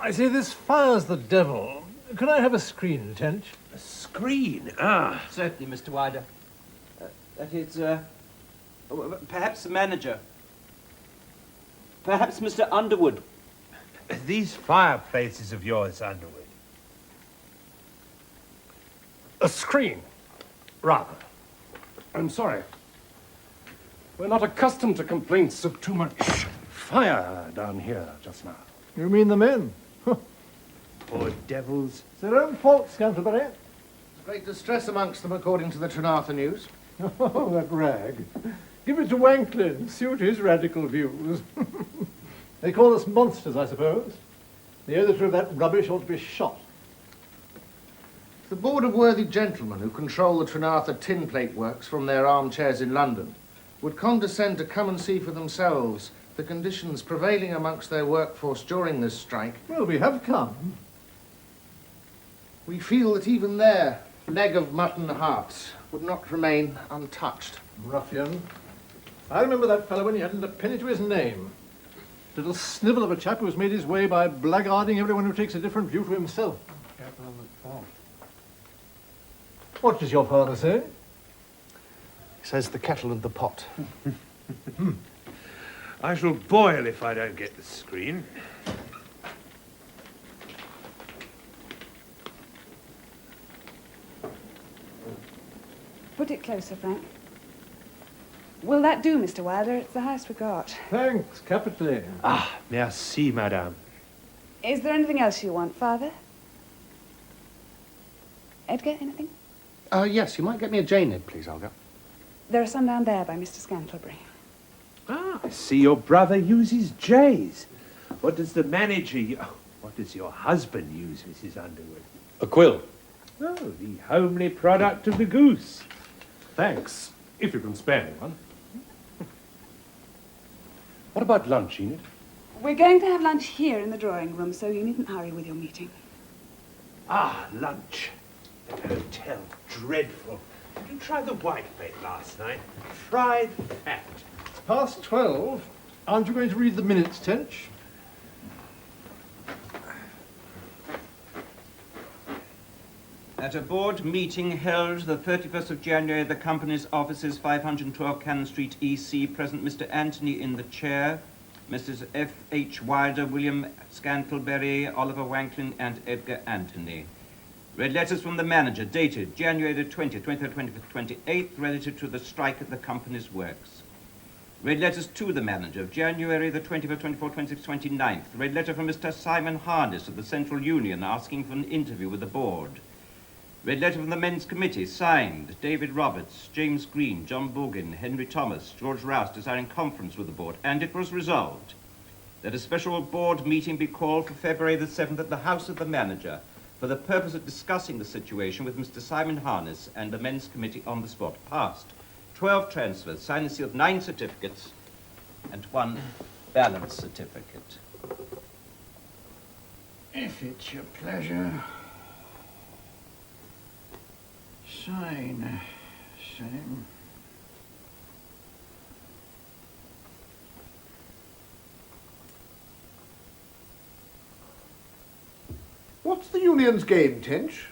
I say, this fire's the devil. Can I have a screen, Tench? A screen? Ah. Certainly, Mr. Wilder. That is, perhaps the manager. Perhaps Mr. Underwood. These fireplaces of yours, Underwood. A screen, rather. I'm sorry. We're not accustomed to complaints of too much fire down here just now. You mean the men? Poor devils. It's their own fault, Scantlebury. There's great distress amongst them, according to the Trinartha News. Oh, that rag. Give it to Wanklin, suit his radical views. They call us monsters, I suppose. The editor of that rubbish ought to be shot. The board of worthy gentlemen who control the Trinartha tin plate works from their armchairs in London would condescend to come and see for themselves the conditions prevailing amongst their workforce during this strike. Well, we have come. We feel that even their leg of mutton hearts would not remain untouched. Ruffian. I remember that fellow when he hadn't a penny to his name. Little snivel of a chap who's made his way by blackguarding everyone who takes a different view to himself. What does your father say? He says the kettle and the pot. I shall boil if I don't get the screen. Put it closer, Frank. Will that do, Mr. Wilder? It's the highest we got. Thanks, capitally. Ah, merci, madame. Is there anything else you want, Father? Edgar, anything? Yes, you might get me a Janid, please, Olga. There are some down there by Mr. Scantlebury. Ah, I see your brother uses J's. What does the manager... What does your husband use, Mrs. Underwood? A quill. Oh, the homely product of the goose. Thanks, if you can spare me one. What about lunch, Enid? We're going to have lunch here in the drawing room, so you needn't hurry with your meeting. Ah, lunch. That hotel, dreadful. Did you try the whitebait last night? Fried fat. It's past 12. Aren't you going to read the minutes, Tench? At a board meeting held the 31st of January, the company's offices, 512 Cannon Street, E.C., present Mr. Anthony in the chair, Mrs. F.H. Wilder, William Scantlebury, Oliver Wanklin, and Edgar Anthony. Read letters from the manager, dated January the 20th, 23rd, 25th, 28th, relative to the strike at the company's works. Read letters to the manager of January the 25th, 24th, 26th, 29th. Read letter from Mr. Simon Harness of the Central Union asking for an interview with the board. Read letter from the Men's Committee, signed David Roberts, James Green, John Bogan, Henry Thomas, George Rouse, desiring conference with the board, and it was resolved that a special board meeting be called for February the 7th at the house of the manager for the purpose of discussing the situation with Mr. Simon Harness and the Men's Committee on the spot. Passed. 12 transfers, signed and sealed 9 certificates, and 1 balance certificate. If it's your pleasure, sign, same. What's the union's game, Tench?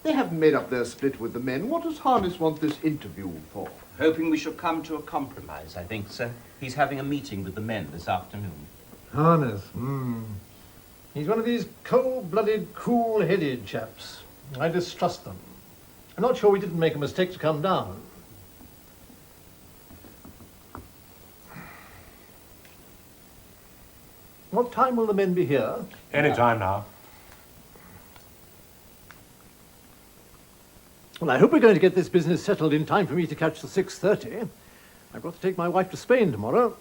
They haven't made up their split with the men. What does Harness want this interview for? Hoping we shall come to a compromise, I think, sir. He's having a meeting with the men this afternoon. Harness, He's one of these cold-blooded, cool-headed chaps. I distrust them. I'm not sure we didn't make a mistake to come down. What time will the men be here? Any time now. Well, I hope we're going to get this business settled in time for me to catch the 6:30. I've got to take my wife to Spain tomorrow.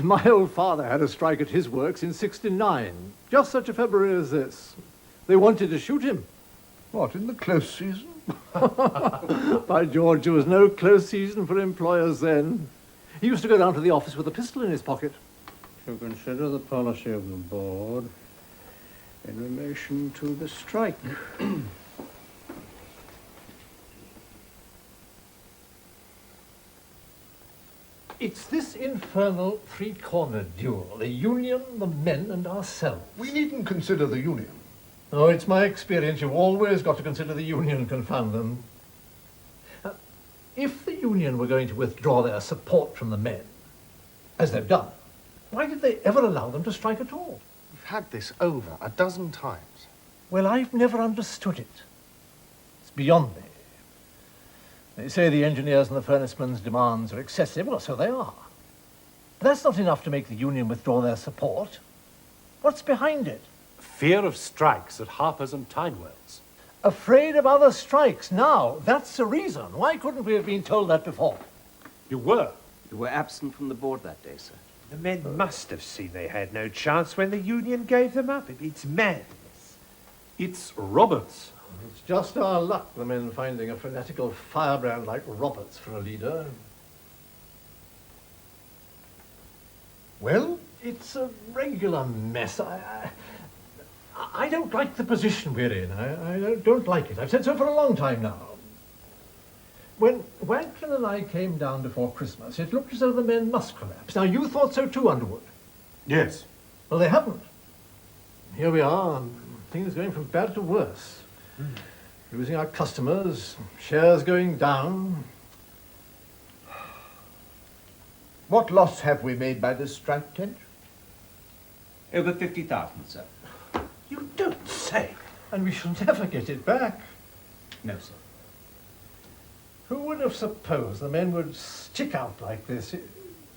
My old father had a strike at his works in '69. Just such a February as this. They wanted to shoot him. What, in the close season? By George, there was no close season for employers then. He used to go down to the office with a pistol in his pocket. To consider the policy of the board in relation to the strike. It's this infernal three-cornered duel. The union, the men, and ourselves. We needn't consider the union. Oh, it's my experience. You've always got to consider the union, confound them. If the union were going to withdraw their support from the men, as they've done, why did they ever allow them to strike at all? We've had this over a dozen times. Well, I've never understood it. It's beyond me. They say the engineers and the furnacemen's demands are excessive. Well, so they are. But that's not enough to make the union withdraw their support. What's behind it? Fear of strikes at Harper's and Tidewell's. Afraid of other strikes now. That's the reason. Why couldn't we have been told that before? You were. You were absent from the board that day, sir. The men must have seen they had no chance when the union gave them up. It's madness. It's Roberts. It's just our luck, the men finding a fanatical firebrand like Roberts for a leader. Well, It's a regular mess. I don't like the position we're in. I don't like it. I've said so for a long time now. When Wanklin and I came down before Christmas, it looked as though the men must collapse. Now, you thought so too, Underwood. Yes. Well, they haven't. Here we are, and things going from bad to worse. Losing our customers, shares going down. what loss have we made by this strike, Tench? Over 50,000, sir. You don't say. And we shall never get it back. No, sir. Who would have supposed the men would stick out like this?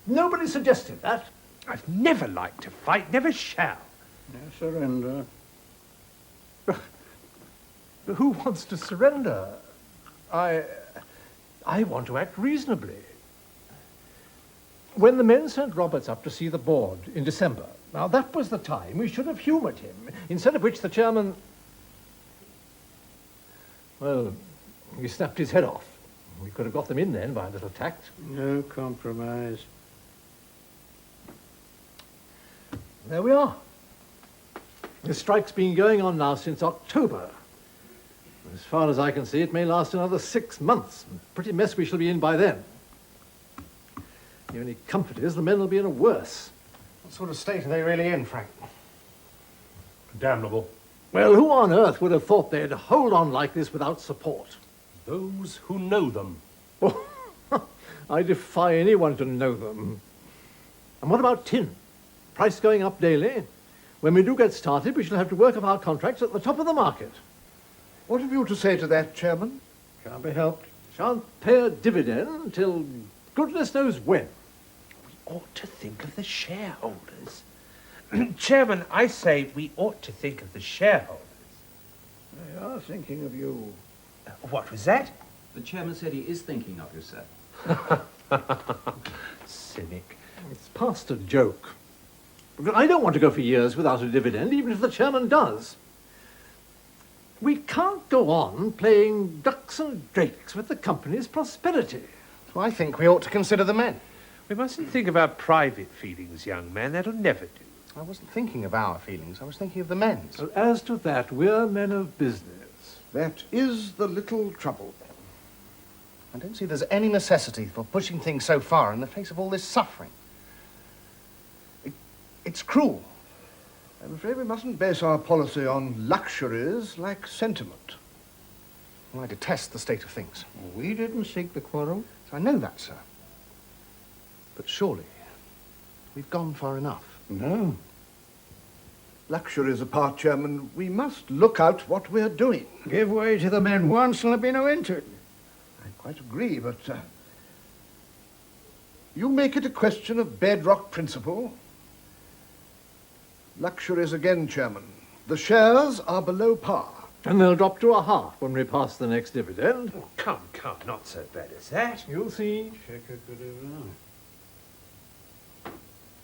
Nobody suggested that. I've never liked to fight, never shall. No surrender. Who wants to surrender? I want to act reasonably. When the men sent Roberts up to see the board in December, now that was the time we should have humoured him, instead of which the chairman, well, he snapped his head off. We could have got them in then by a little tact. No compromise. There we are. The strike's been going on now since October. As far as I can see, it may last another 6 months. Pretty mess we shall be in by then. The only comfort is the men will be in a worse. What sort of state are they really in, Frank? Damnable. Well, who on earth would have thought they'd hold on like this without support? Those who know them. I defy anyone to know them. And what about tin? Price going up daily. When we do get started, we shall have to work up our contracts at the top of the market. What have you to say to that, Chairman? Can't be helped. Shan't pay a dividend till goodness knows when. We ought to think of the shareholders. Chairman, I say we ought to think of the shareholders. They are thinking of you. What was that? The chairman said he is thinking of you, sir. Cynic. It's past a joke. But I don't want to go for years without a dividend, even if the chairman does. We can't go on playing ducks and drakes with the company's prosperity. So I think we ought to consider the men. We mustn't think of our private feelings, young man. That'll never do. I wasn't thinking of our feelings. I was thinking of the men's. Well, as to that, we're men of business. That is the little trouble. I don't see there's any necessity for pushing things so far in the face of all this suffering. It's cruel. I'm afraid we mustn't base our policy on luxuries like sentiment. Well, I detest the state of things. We didn't seek the quarrel. I know that, sir. But surely we've gone far enough. No. Luxuries apart, Chairman, we must look out what we're doing. Give way to the men once and there'll be no end to it. I quite agree, but you make it a question of bedrock principle. Luxuries again, Chairman. The shares are below par. And they'll drop to a half when we pass the next dividend. Oh, come, not so bad as that. You'll see.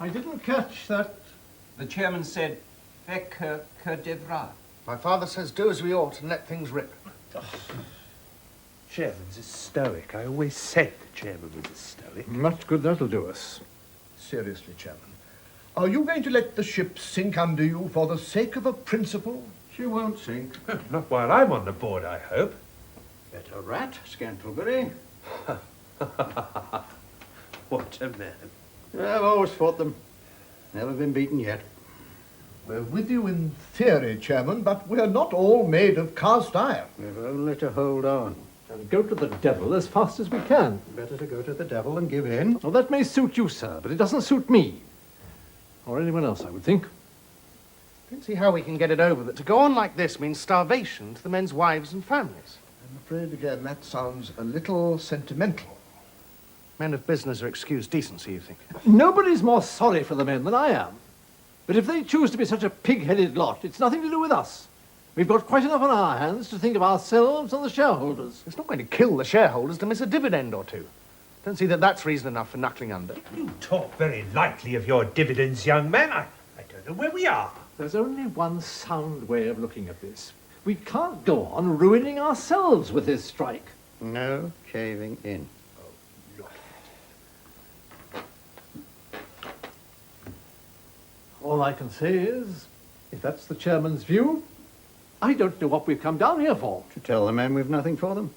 I didn't catch that. The chairman said, "Fait que devra." My father says do as we ought and let things rip. Chairman's a stoic. I always said the chairman was a stoic. Much good that'll do us. Seriously, Chairman, are you going to let the ship sink under you for the sake of a principle? She won't sink. Not while I'm on the board, I hope. Better rat, Scantlebury. What a man. I've always fought them. Never been beaten yet. We're with you in theory, Chairman, but we're not all made of cast iron. We've only to hold on. And go to the devil as fast as we can. Better to go to the devil and give in. Well, that may suit you, sir, but it doesn't suit me. Or anyone else, I would think. I don't see how we can get it over that to go on like this means starvation to the men's wives and families. I'm afraid, again, that sounds a little sentimental. Men of business are excused decency, you think? Nobody's more sorry for the men than I am. But if they choose to be such a pig-headed lot, it's nothing to do with us. We've got quite enough on our hands to think of ourselves and the shareholders. It's not going to kill the shareholders to miss a dividend or two. Don't see that that's reason enough for knuckling under. You talk very lightly of your dividends, young man. I don't know where we are. There's only one sound way of looking at this. We can't go on ruining ourselves with this strike. No caving in. All I can say is, if that's the chairman's view, I don't know what we've come down here for. To tell the men we've nothing for them.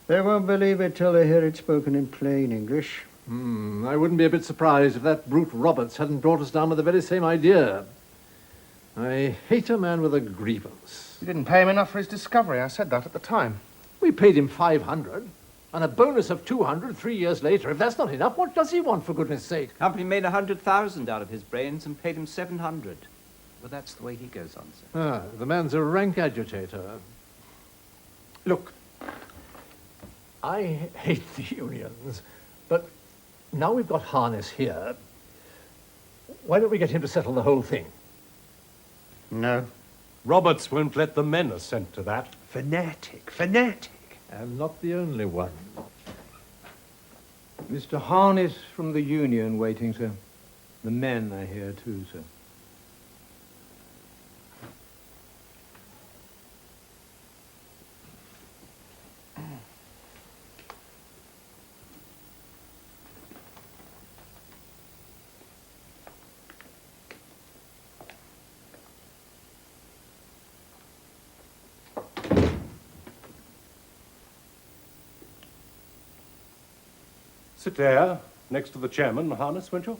They won't believe it till they hear it spoken in plain English. I wouldn't be a bit surprised if that brute Roberts hadn't brought us down with the very same idea. I hate a man with a grievance. You didn't pay him enough for his discovery. I said that at the time. We paid him 500, and a bonus of 200 3 years later. If that's not enough, what does he want, for goodness sake? Company made 100,000 out of his brains and paid him 700. Well, that's the way he goes on, sir. The man's a rank agitator. Look, I hate the unions, but now we've got Harness here, why don't we get him to settle the whole thing? No. Roberts won't let the men assent to that. Fanatic. And not the only one. Mr. Harness from the union waiting, sir. The men, I hear, too, sir. Sit there, next to the chairman, Harness, won't you?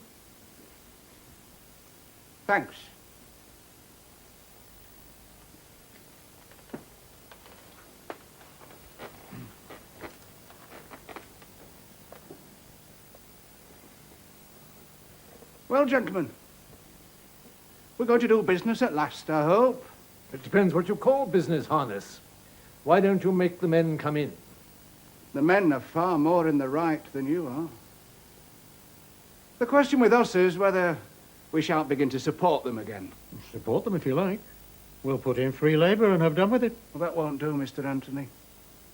Thanks. Well, gentlemen, we're going to do business at last, I hope. It depends what you call business, Harness. Why don't you make the men come in? The men are far more in the right than you are. The question with us is whether we shan't begin to support them again. Support them if you like. We'll put in free labour and have done with it. Well, that won't do, Mr. Anthony.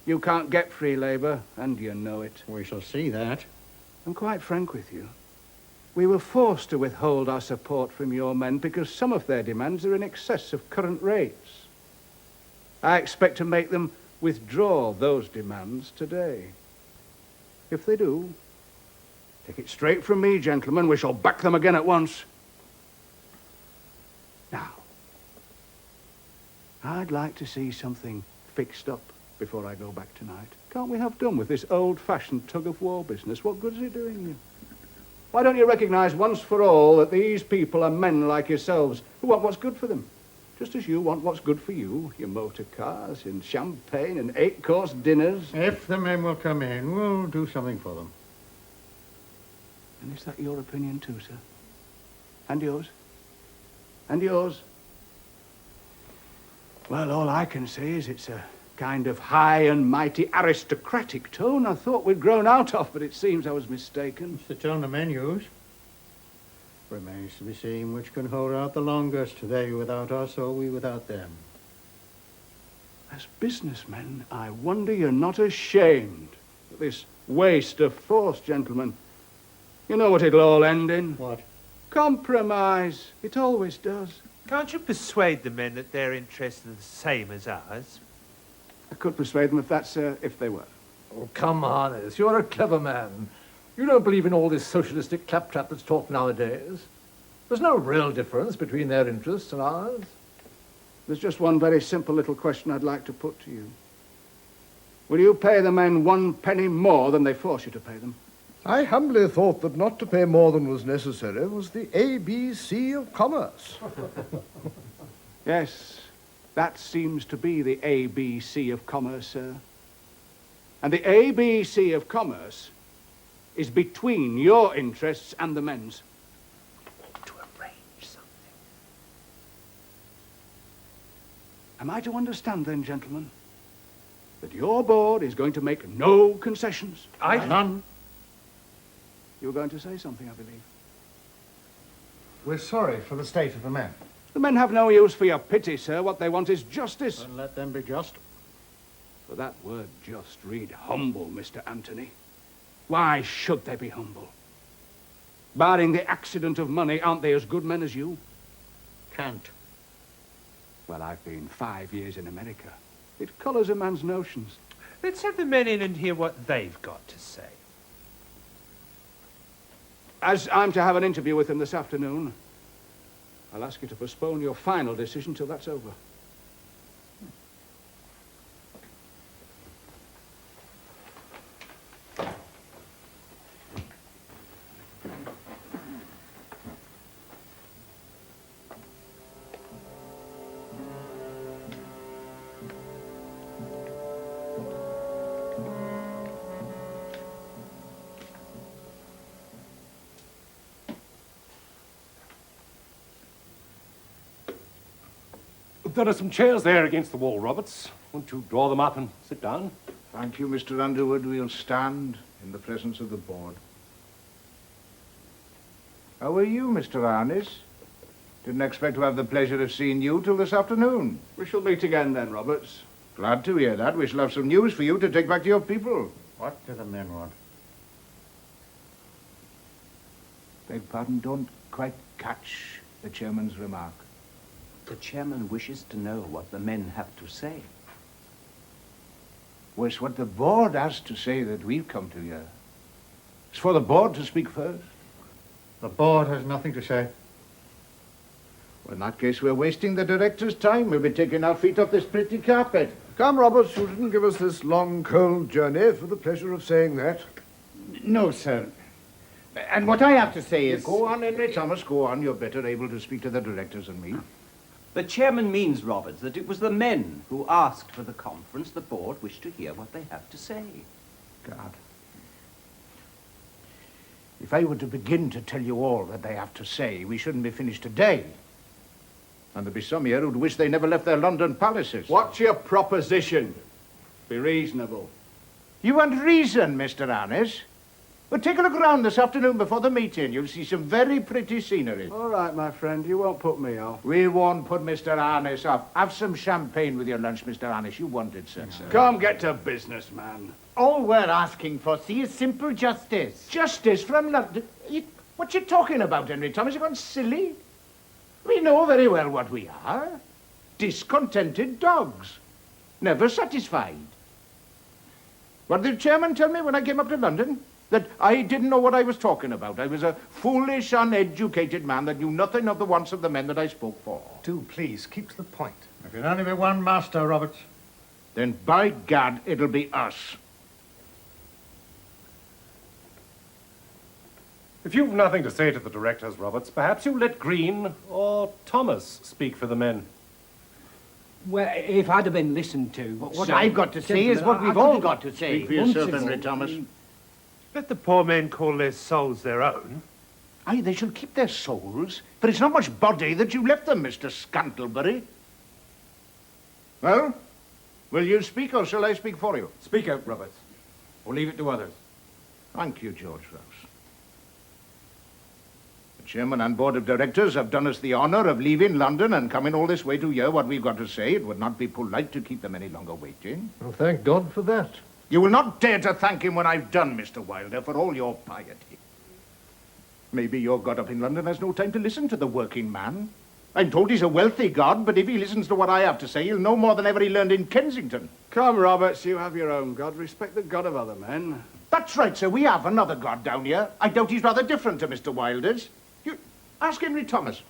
You can't get free labour, and you know it. We shall see that. I'm quite frank with you. We were forced to withhold our support from your men because some of their demands are in excess of current rates. I expect to make them withdraw those demands today. If they do, take it straight from me, gentlemen, we shall back them again at once. Now, I'd like to see something fixed up before I go back tonight. Can't we have done with this old-fashioned tug-of-war business? What good is it doing you? Why don't you recognize once for all that these people are men like yourselves who want what's good for them? Just as you want what's good for you, your motor cars and champagne and 8-course dinners. If the men will come in, we'll do something for them. And is that your opinion too, sir? And yours? And yours? Well, all I can say is it's a kind of high and mighty aristocratic tone I thought we'd grown out of, but it seems I was mistaken. It's the tone the men use. Remains to be seen which can hold out the longest, they without us or we without them. As businessmen, I wonder you're not ashamed of this waste of force, gentlemen. You know what it'll all end in? What? Compromise. It always does. Can't you persuade the men that their interests are the same as ours? I could persuade them if they were. Oh, come, Harness, you're a clever man. You don't believe in all this socialistic claptrap that's talked nowadays. There's no real difference between their interests and ours. There's just one very simple little question I'd like to put to you. Will you pay the men 1 penny more than they force you to pay them? I humbly thought that not to pay more than was necessary was the ABC of commerce. Yes, that seems to be the ABC of commerce, sir. And the ABC of commerce is between your interests and the men's. To arrange something. Am I to understand then, gentlemen, that your board is going to make no concessions? None. You were going to say something, I believe. We're sorry for the state of the men. The men have no use for your pity, sir. What they want is justice. And let them be just. For that word just, read humble, Mr. Anthony. Why should they be humble? Barring the accident of money, aren't they as good men as you? Can't. Well, I've been 5 years in America. It colours a man's notions. Let's have the men in and hear what they've got to say. As I'm to have an interview with them this afternoon, I'll ask you to postpone your final decision till that's over. There are some chairs there against the wall, Roberts. Won't you draw them up and sit down? Thank you, Mr. Underwood. We'll stand in the presence of the board. How are you, Mr. Arnis? Didn't expect to have the pleasure of seeing you till this afternoon. We shall meet again then, Roberts. Glad to hear that. We shall have some news for you to take back to your people. What do the men want? Beg pardon, don't quite catch the chairman's remark. The chairman wishes to know what the men have to say. Well, it's what the board has to say that we've come to hear. It's for the board to speak first. The board has nothing to say. Well, in that case, we're wasting the director's time. We'll be taking our feet off this pretty carpet. Come, Roberts, you didn't give us this long, cold journey for the pleasure of saying that. No, sir. And what I have to say is... Go on, Henry Thomas, go on. You're better able to speak to the directors than me. The chairman means, Roberts, that it was the men who asked for the conference. The board wished to hear what they have to say. God. If I were to begin to tell you all that they have to say, we shouldn't be finished today. And there'd be some here who'd wish they never left their London palaces. What's your proposition? Be reasonable. You want reason, Mr. Arnis? Well, take a look around this afternoon before the meeting. You'll see some very pretty scenery. All right, my friend, you won't put me off. We won't put Mr. Arnis off. Have some champagne with your lunch, Mr. Arnis. You wanted, sir. Come, get to business, man. All we're asking for, see, is simple justice. Justice from London? What you talking about, Henry Thomas? You gone silly? We know very well what we are. Discontented dogs. Never satisfied. What did the chairman tell me when I came up to London? That I didn't know what I was talking about. I was a foolish, uneducated man that knew nothing of the wants of the men that I spoke for. Do please keep to the point. There can only be one master, Roberts. Then by gad, it'll be us. If you've nothing to say to the directors, Roberts, perhaps you let Green or Thomas speak for the men. Well, if I'd have been listened to... What I've got to say is what we've all got to say. Speak for yourself, Henry Thomas. Let the poor men call their souls their own. Aye, they shall keep their souls, but it's not much body that you left them, Mr. Scantlebury. Well, will you speak or shall I speak for you? Speak out, Roberts, or leave it to others. Thank you, George Rouse. The chairman and board of directors have done us the honour of leaving London and coming all this way to hear what we've got to say. It would not be polite to keep them any longer waiting. Well, thank God for that. You will not dare to thank him when I've done, Mr. Wilder, for all your piety. Maybe your God up in London has no time to listen to the working man. I'm told he's a wealthy God, but if he listens to what I have to say, he'll know more than ever he learned in Kensington. Come, Roberts, you have your own God. Respect the God of other men. That's right, sir. We have another God down here. I doubt he's rather different to Mr. Wilder's. You ask Henry Thomas.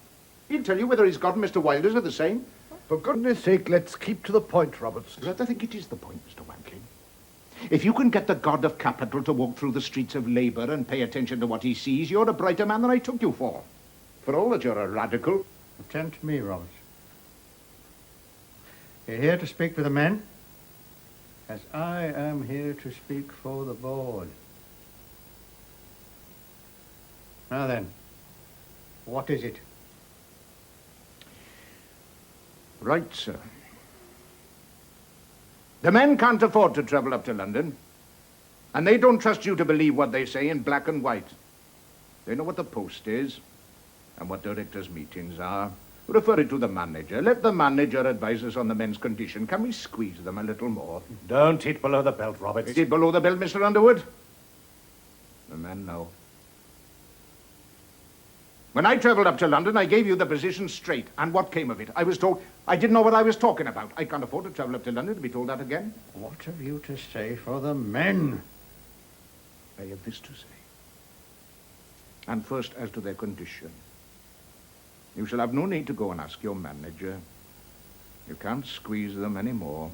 He'll tell you whether his God and Mr. Wilder's are the same. For goodness sake, let's keep to the point, Roberts. I think it is the point, Mr. Wanking. If you can get the god of capital to walk through the streets of Labour and pay attention to what he sees, you're a brighter man than I took you for. For all that you're a radical. Attend to me, Roberts. You're here to speak for the men, as I am here to speak for the board. Now then, what is it? Right, sir. The men can't afford to travel up to London, and they don't trust you to believe what they say in black and white. They know what the post is and what directors' meetings are. Refer it to the manager. Let the manager advise us on the men's condition. Can we squeeze them a little more? Don't hit below the belt, Roberts. Is it below the belt, Mr. Underwood? The men know. When I travelled up to London, I gave you the position straight. And what came of it? I was told I didn't know what I was talking about. I can't afford to travel up to London to be told that again. What have you to say for the men? I have this to say. And first, as to their condition. You shall have no need to go and ask your manager. You can't squeeze them any more.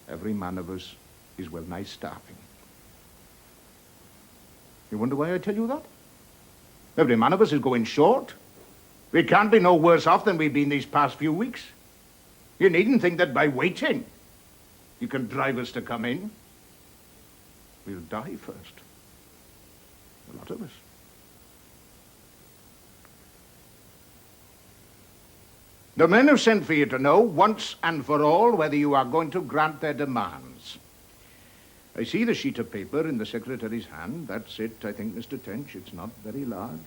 Every man of us is well nigh starving. You wonder why I tell you that? Every man of us is going short. We can't be no worse off than we've been these past few weeks. You needn't think that by waiting, you can drive us to come in. We'll die first. A lot of us. The men have sent for you to know, once and for all, whether you are going to grant their demands. I see the sheet of paper in the secretary's hand. That's it, I think, Mr. Tench. It's not very large.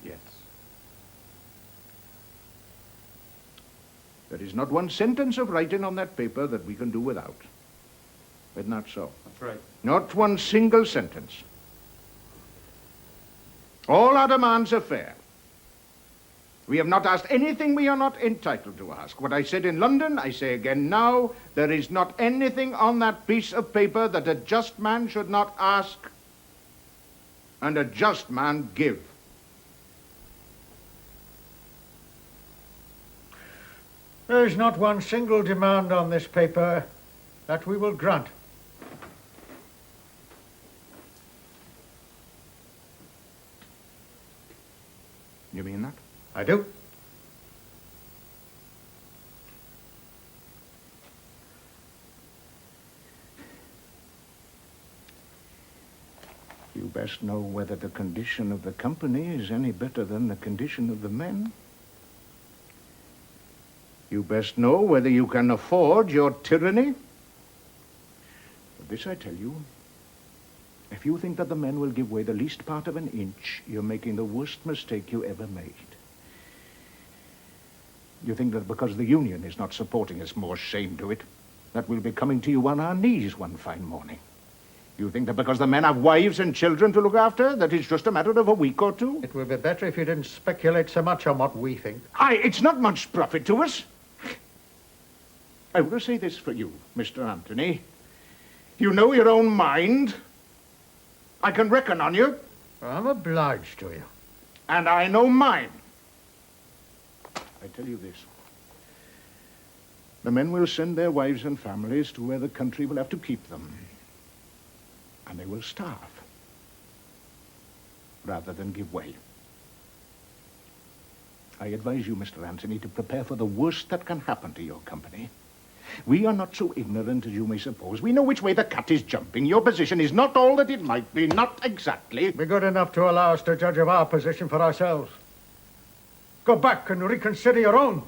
Yes. There is not one sentence of writing on that paper that we can do without. Isn't that so? That's right. Not one single sentence. All our demands are fair. We have not asked anything we are not entitled to ask. What I said in London, I say again now. There is not anything on that piece of paper that a just man should not ask and a just man give. There is not one single demand on this paper that we will grant. You mean that? I do. You best know whether the condition of the company is any better than the condition of the men. You best know whether you can afford your tyranny. But this I tell you, if you think that the men will give way the least part of an inch, you're making the worst mistake you ever made. You think that because the union is not supporting us, more shame to it, that we'll be coming to you on our knees one fine morning. You think that because the men have wives and children to look after, that it's just a matter of a week or two? It would be better if you didn't speculate so much on what we think. It's not much profit to us. I will say this for you, Mr. Anthony. You know your own mind. I can reckon on you. I'm obliged to you. And I know mine. I tell you this. The men will send their wives and families to where the country will have to keep them. And they will starve rather than give way. I advise you, Mr. Anthony, to prepare for the worst that can happen to your company. We are not so ignorant as you may suppose. We know which way the cat is jumping. Your position is not all that it might be, not exactly. Be good enough to allow us to judge of our position for ourselves. Go back and reconsider your own.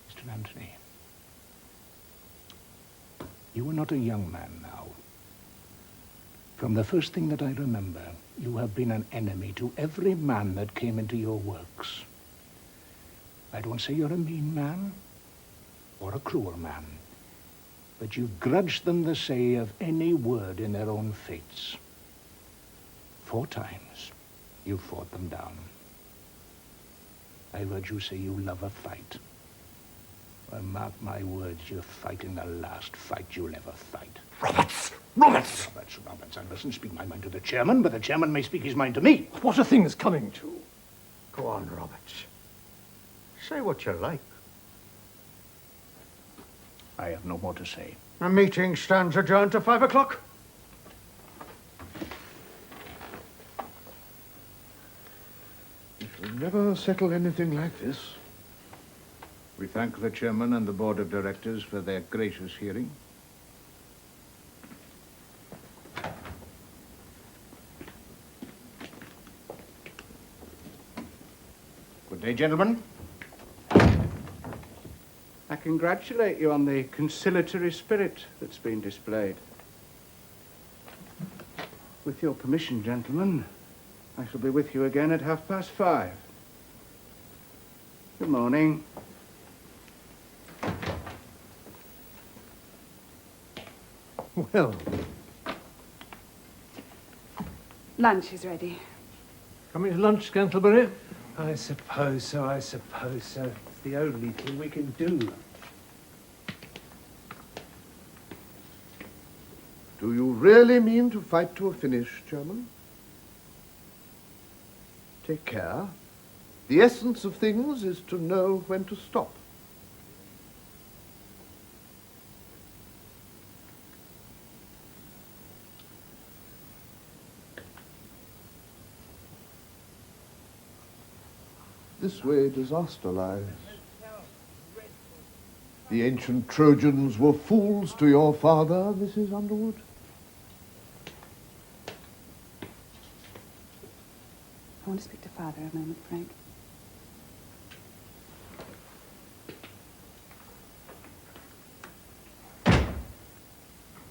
Mr. Anthony, you are not a young man now. From the first thing that I remember, you have been an enemy to every man that came into your works. I don't say you're a mean man or a cruel man, but you grudged them the say of any word in their own fates. 4 times you fought them down. I heard you say you love a fight. Well, mark my words, you're fighting the last fight you'll ever fight. Roberts! Roberts! Roberts, I mustn't speak my mind to the chairman, but the chairman may speak his mind to me. What are things coming to? Go on, Roberts. Say what you like. I have no more to say. The meeting stands adjourned to 5 o'clock. We shall never settle anything like this. We thank the chairman and the board of directors for their gracious hearing. Good day, gentlemen. I congratulate you on the conciliatory spirit that's been displayed. With your permission, gentlemen, I shall be with you again at 5:30. Good morning. Well, Lunch is ready. coming to lunch, Scantlebury? I suppose so, I suppose so. It's the only thing we can do. Do you really mean to fight to a finish, Chairman? Take care. The essence of things is to know when to stop. This way disaster lies. The ancient Trojans were fools to your father, Mrs. Underwood. I want to speak to Father a moment, Frank.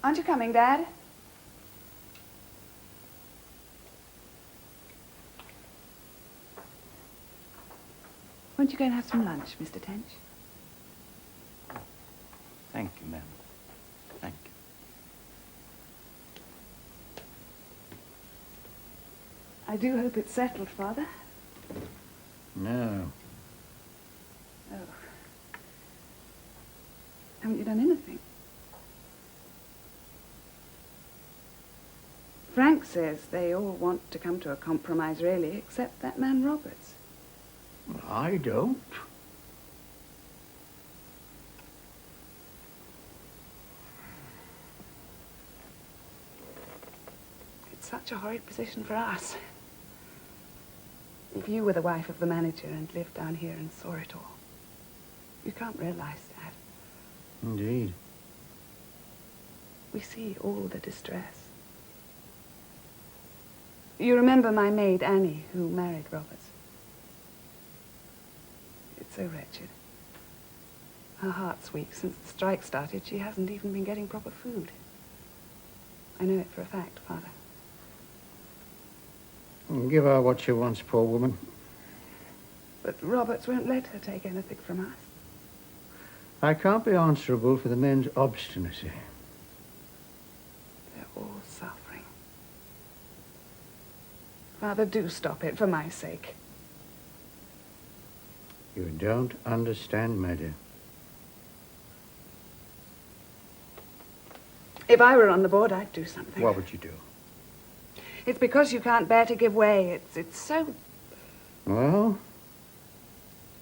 Aren't you coming, Dad? Won't you go and have some lunch, Mr. Tench? Thank you, ma'am. Thank you. I do hope it's settled, Father. No. Oh. Haven't you done anything? Frank says they all want to come to a compromise, really, except that man Roberts. I don't. It's such a horrid position for us. If you were the wife of the manager and lived down here and saw it all, you can't realize that. Indeed. We see all the distress. You remember my maid, Annie, who married Roberts? It's so wretched. Her heart's weak. Since the strike started, she hasn't even been getting proper food. I know it for a fact, Father. Give her what she wants, poor woman. But Roberts won't let her take anything from us. I can't be answerable for the men's obstinacy. They're all suffering. Father, do stop it for my sake. You don't understand, my dear. If I were on the board, I'd do something. What would you do? It's because you can't bear to give way. It's so Well,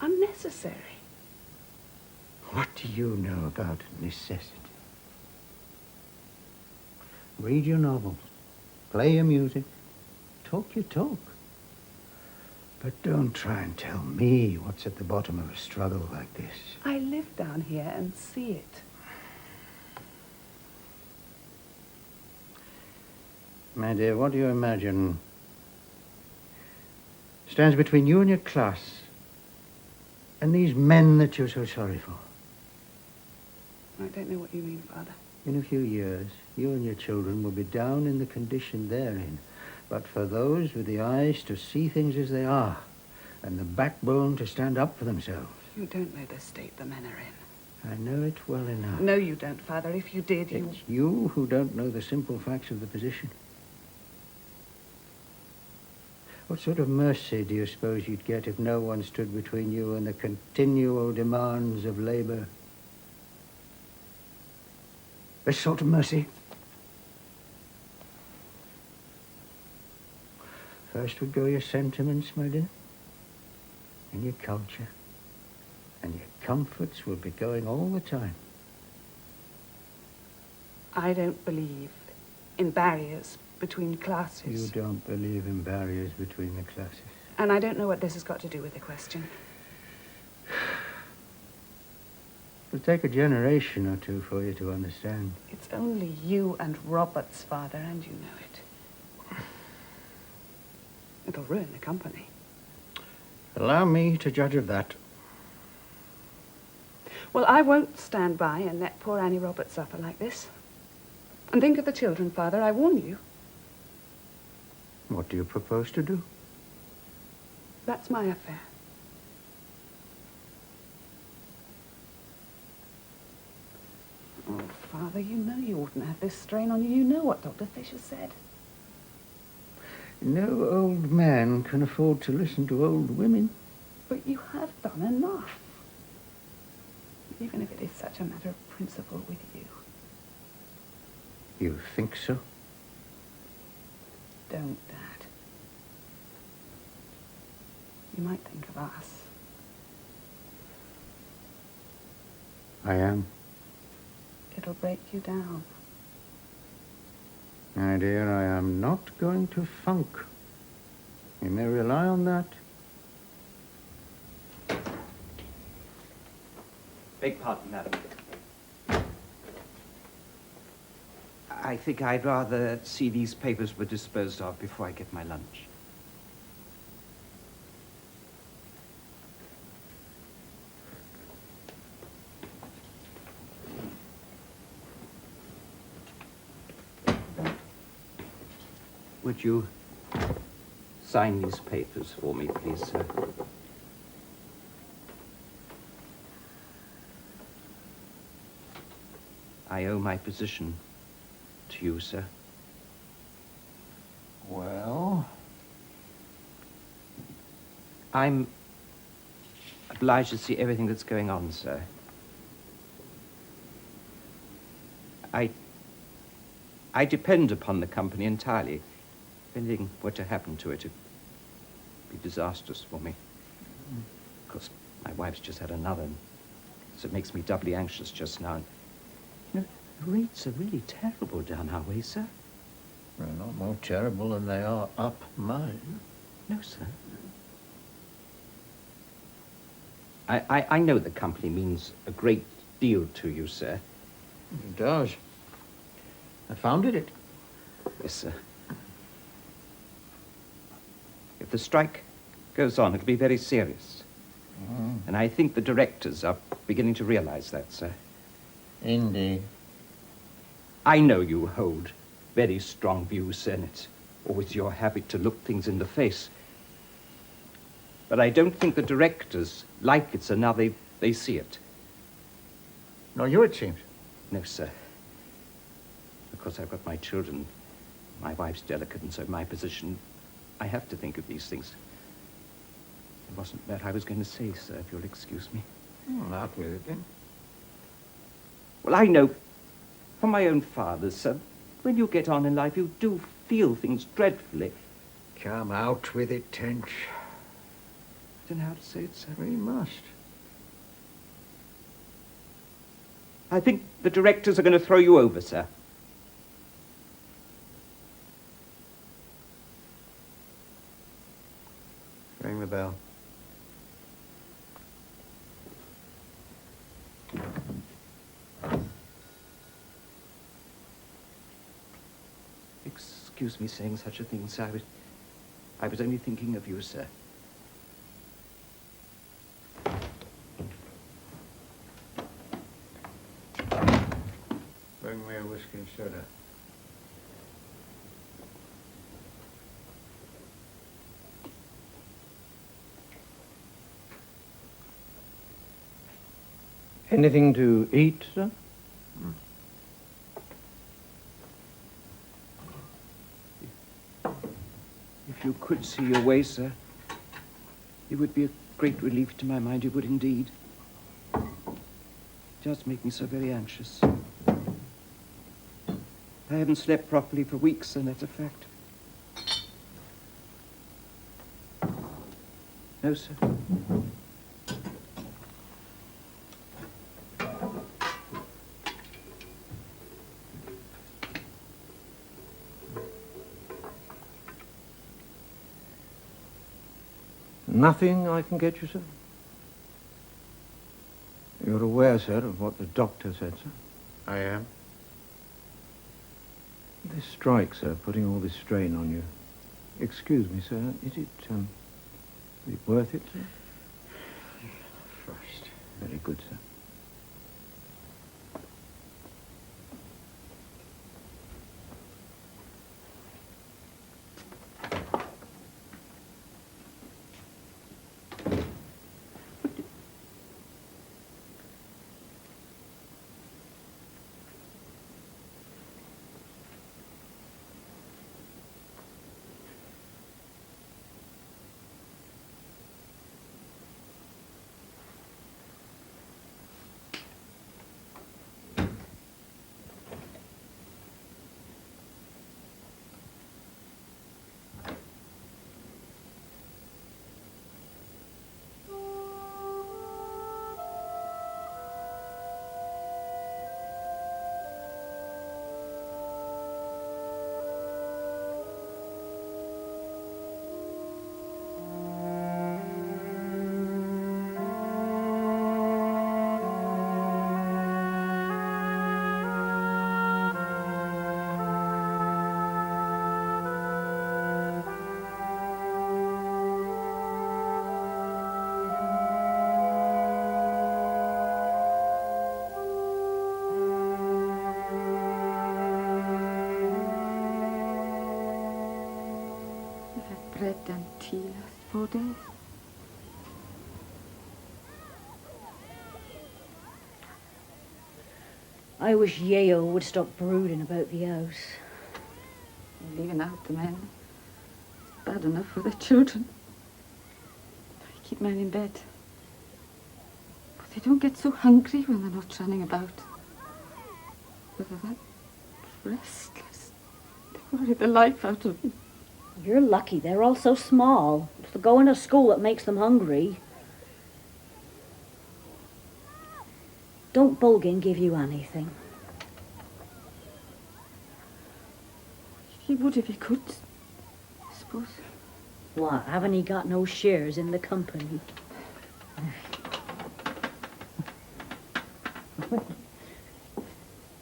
unnecessary. what do you know about necessity? Read your novels, play your music, talk your talk. But don't try and tell me what's at the bottom of a struggle like this. I live down here and see it. My dear, what do you imagine stands between you and your class and these men that you're so sorry for? I don't know what you mean, Father. In a few years, you and your children will be down in the condition they're in. But for those with the eyes to see things as they are and the backbone to stand up for themselves. You don't know the state the men are in. I know it well enough. No, you don't, Father. If you did, you... It's you who don't know the simple facts of the position. What sort of mercy do you suppose you'd get if no one stood between you and the continual demands of labor? This sort of mercy? First would go your sentiments, my dear, and your culture, and your comforts would be going all the time. I don't believe in barriers between You classes. don't believe in barriers between the classes. And I don't know what this has got to do with the question. It'll take a generation or two for you to understand. It's only you and Robert's father, and you know it. It'll ruin the company. Allow me to judge of that. Well, I won't stand by and let poor Annie Roberts suffer like this. And think of the children, Father, I warn you. What do you propose to do? That's my affair. Oh, Father, you know you oughtn't have this strain on you. You know what Dr. Fisher said. No old man can afford to listen to old women. But you have done enough. Even if it is such a matter of principle with you. You think so? Don't, Dad. You might think of us. I am. It'll break you down. My dear, I am not going to funk. You may rely on that. Beg pardon, madam. I think I'd rather see these papers were disposed of before I get my lunch. Would you sign these papers for me, please, sir? I owe my position to you, sir. Well? I'm obliged to see everything that's going on, sir. I depend upon the company entirely. If anything were to happen to it, it'd be disastrous for me. Of course, my wife's just had another, so it makes me doubly anxious just now. You know, the rates are really terrible down our way, sir. They're not more terrible than they are up mine. No, sir. I know the company means a great deal to you, sir. It does. I founded it. Yes, sir. If the strike goes on, it'll be very serious. And I think the directors are beginning to realize that, sir. Indeed. I know you hold very strong views, sir, and it's always your habit to look things in the face. But I don't think the directors like it, so now they see it. Nor you, it seems. No, sir. Of course, I've got my children. My wife's delicate, and so in my position, I have to think of these things. It wasn't that I was going to say, sir, if you'll excuse me. Out with it, then. Well, I know from my own father, sir, when you get on in life, you do feel things dreadfully. Come out with it, Tench. I don't know how to say it, sir. We must. I think the directors are going to throw you over, sir. Ring the bell. Excuse me saying such a thing, sir. I was only thinking of you, sir. Bring me a whiskey and soda. Anything to eat, sir? If you could see your way, sir, it would be a great relief to my mind. It would indeed. It does make me so very anxious. I haven't slept properly for weeks, and that's a fact. No, sir. Nothing I can get you, sir? You're aware, sir, of what the doctor said, sir? I am. This strike, sir, putting all this strain on you. Excuse me, sir, is it worth it, sir? Christ. Very good, sir. Bread and tea last 4 days. I wish Yale would stop brooding about the house. And leaving out the men. It's bad enough for the children. I keep men in bed. But they don't get so hungry when they're not running about. Whether that restless. They worry the life out of me. You're lucky they're all so small. It's the going to school that makes them hungry. Don't Bulgin give you anything? He would if he could, I suppose. What, haven't he got no shares in the company?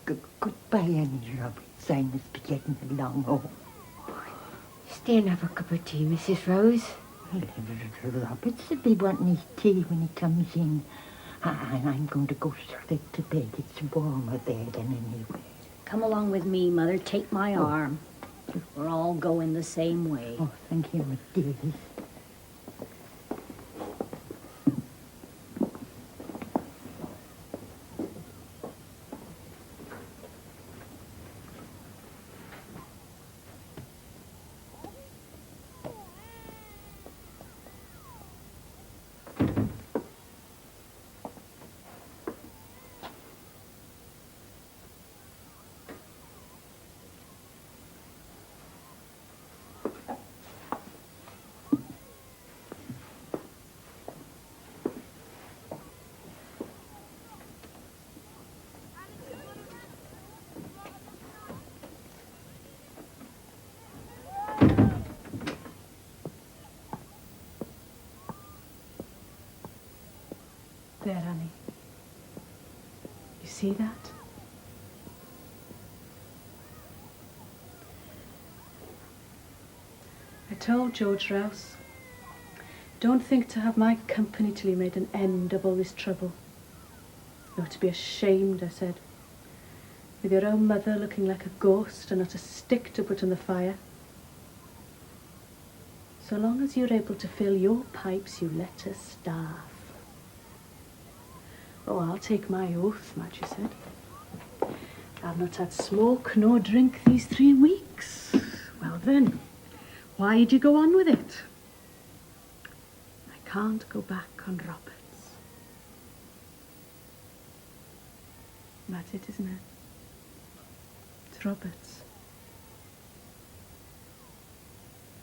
Goodbye, Annie Roberts. I must be getting along home. Stay and have a cup of tea, Mrs. Rose. Little Roberts will be wanting his tea when he comes in. And I'm going to go straight to bed. It's warmer there than anywhere. Come along with me, Mother. Take my arm. We're all going the same way. Oh, thank you, my dears. There, Annie. You see that? I told George Rouse, don't think to have my company till he made an end of all this trouble. You ought to be ashamed, I said, with your own mother looking like a ghost and not a stick to put on the fire. So long as you're able to fill your pipes, you let us starve. Oh, I'll take my oath, Madge said. I've not had smoke nor drink these 3 weeks. Well then, why'd you go on with it? I can't go back on Roberts. That's it, isn't it? It's Roberts.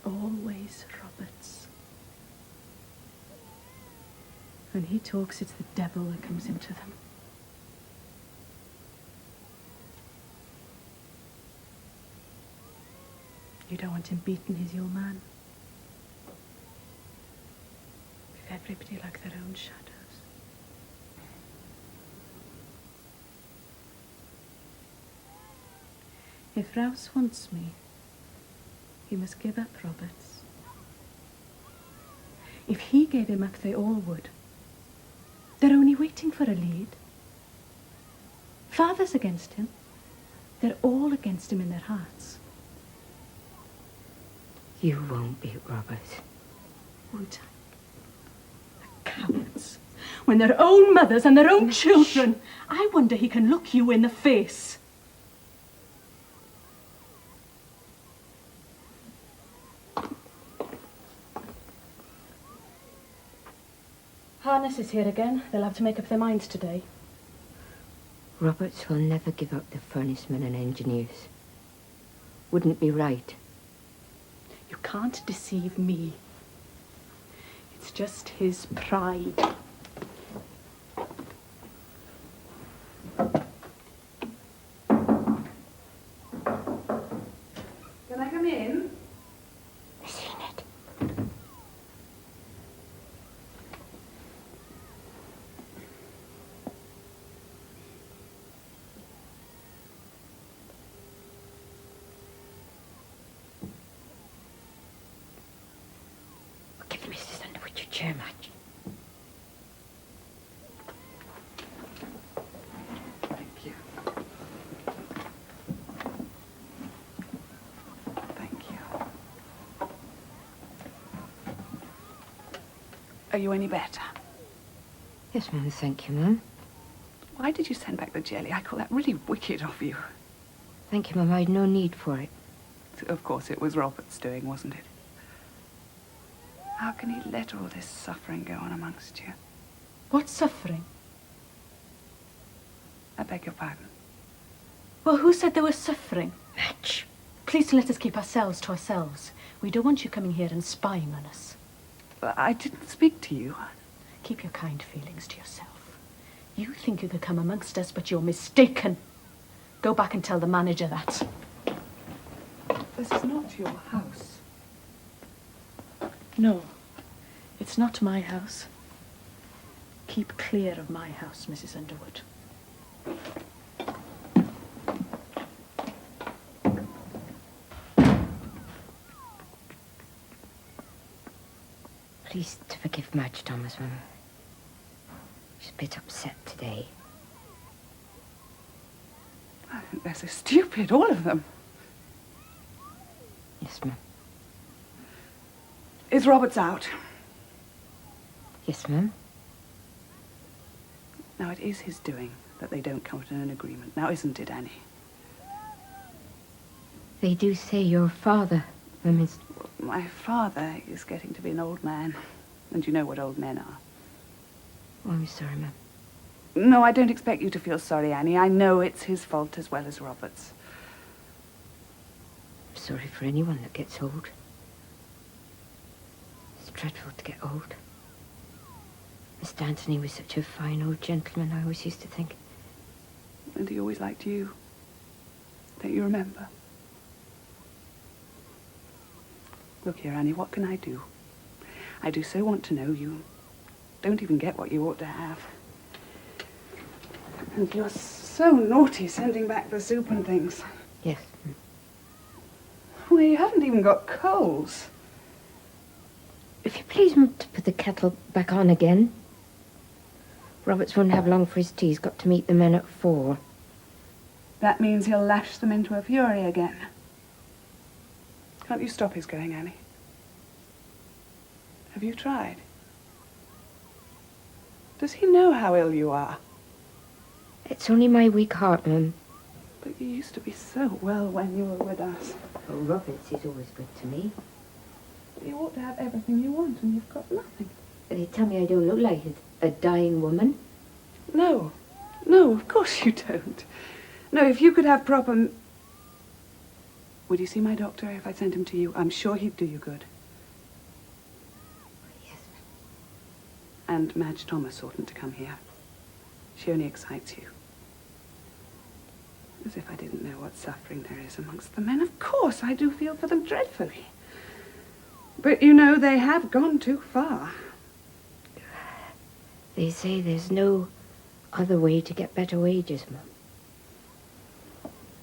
Always Roberts. When he talks, it's the devil that comes into them. You don't want him beaten, he's your man. Everybody like their own shadows. If Rouse wants me, he must give up Roberts. If he gave him up, they all would. They're only waiting for a lead. Father's against him. They're all against him in their hearts. You won't beat Robert. Won't I? The cowards. When their own mothers and their own children. I wonder he can look you in the face. Harness is here again. They'll have to make up their minds today. Roberts will never give up the furnacemen and engineers. Wouldn't be right. You can't deceive me. It's just his pride. Can I come in? I've seen it. Give Mrs. Underwood your chair, Madge. Thank you. Thank you. Are you any better? Yes, Mum, thank you, Mum. Why did you send back the jelly? I call that really wicked of you. Thank you, Mum. I had no need for it. Of course, it was Robert's doing, wasn't it? How can he let all this suffering go on amongst you? What suffering? I beg your pardon. Well, who said there was suffering? Madge. Please let us keep ourselves to ourselves. We don't want you coming here and spying on us. I didn't speak to you. Keep your kind feelings to yourself. You think you could come amongst us, but you're mistaken. Go back and tell the manager that. This is not your house. No, it's not my house. Keep clear of my house, Mrs. Underwood. Please to forgive Madge, Thomas, Mum. She's a bit upset today. I think they're so stupid, all of them. Yes, Mum. Is Roberts out? Yes, Mum. Now, it is his doing that they don't come to an agreement. Now, isn't it, Annie? They do say your father, Mum, is... My father is getting to be an old man. And you know what old men are. Oh, I'm sorry, Mum. No, I don't expect you to feel sorry, Annie. I know it's his fault as well as Robert's. I'm sorry for anyone that gets old. It's dreadful to get old. Mr. Anthony was such a fine old gentleman, I always used to think. And he always liked you. Don't you remember? Look here, Annie, what can I do? I do so want to know you don't even get what you ought to have. And you're so naughty sending back the soup and things. Yes. Well, you haven't even got coals. If you please, Mum, to put the kettle back on again. Roberts won't have long for his tea. He's got to meet the men at 4. That means he'll lash them into a fury again. Can't you stop his going, Annie? Have you tried? Does he know how ill you are? It's only my weak heart, Mum. But you used to be so well when you were with us. Oh, Roberts is always good to me. You ought to have everything you want, and you've got nothing. They tell me I don't look like a dying woman. No. No, of course you don't. No, if you could have proper... Would you see my doctor if I sent him to you? I'm sure he'd do you good. Yes. And Madge Thomas oughtn't to come here. She only excites you. As if I didn't know what suffering there is amongst the men. Of course, I do feel for them dreadfully. But, you know, they have gone too far. They say there's no other way to get better wages, Mum.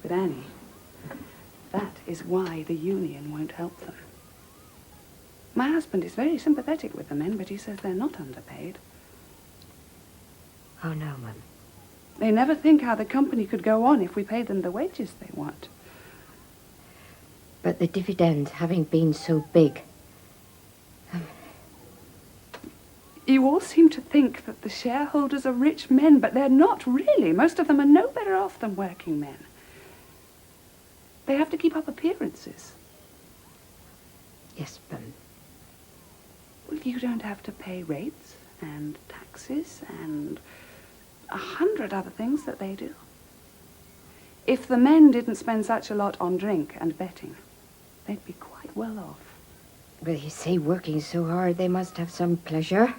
But Annie, that is why the union won't help them. My husband is very sympathetic with the men, but he says they're not underpaid. Oh, no, Mum. They never think how the company could go on if we paid them the wages they want. But the dividends having been so big... You all seem to think that the shareholders are rich men, but they're not really. Most of them are no better off than working men. They have to keep up appearances. Yes, Mum. Well, you don't have to pay rates and taxes and 100 other things that they do. If the men didn't spend such a lot on drink and betting, they'd be quite well off. Well, you say working so hard, they must have some pleasure.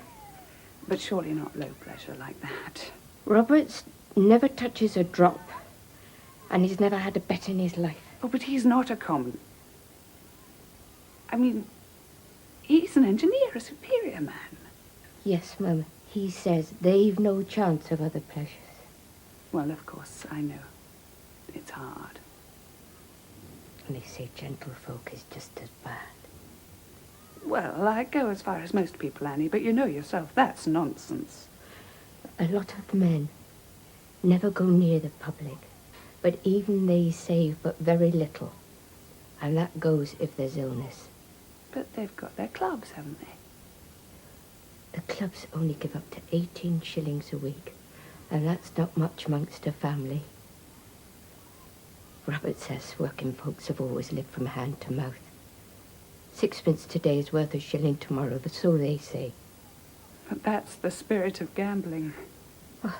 But surely not low pleasure like that. Roberts never touches a drop, and he's never had a bet in his life. Oh, but he's not a common... I mean, he's an engineer, a superior man. Yes, Mum. He says they've no chance of other pleasures. Well, of course, I know. It's hard. And they say gentlefolk is just as bad. Well, I go as far as most people, Annie, but you know yourself, that's nonsense. A lot of men never go near the public, but even they save but very little. And that goes if there's illness. But they've got their clubs, haven't they? The clubs only give up to 18 shillings a week, and that's not much amongst a family. Robert says working folks have always lived from hand to mouth. 6 today is worth a shilling tomorrow, but so they say. But that's the spirit of gambling. Oh,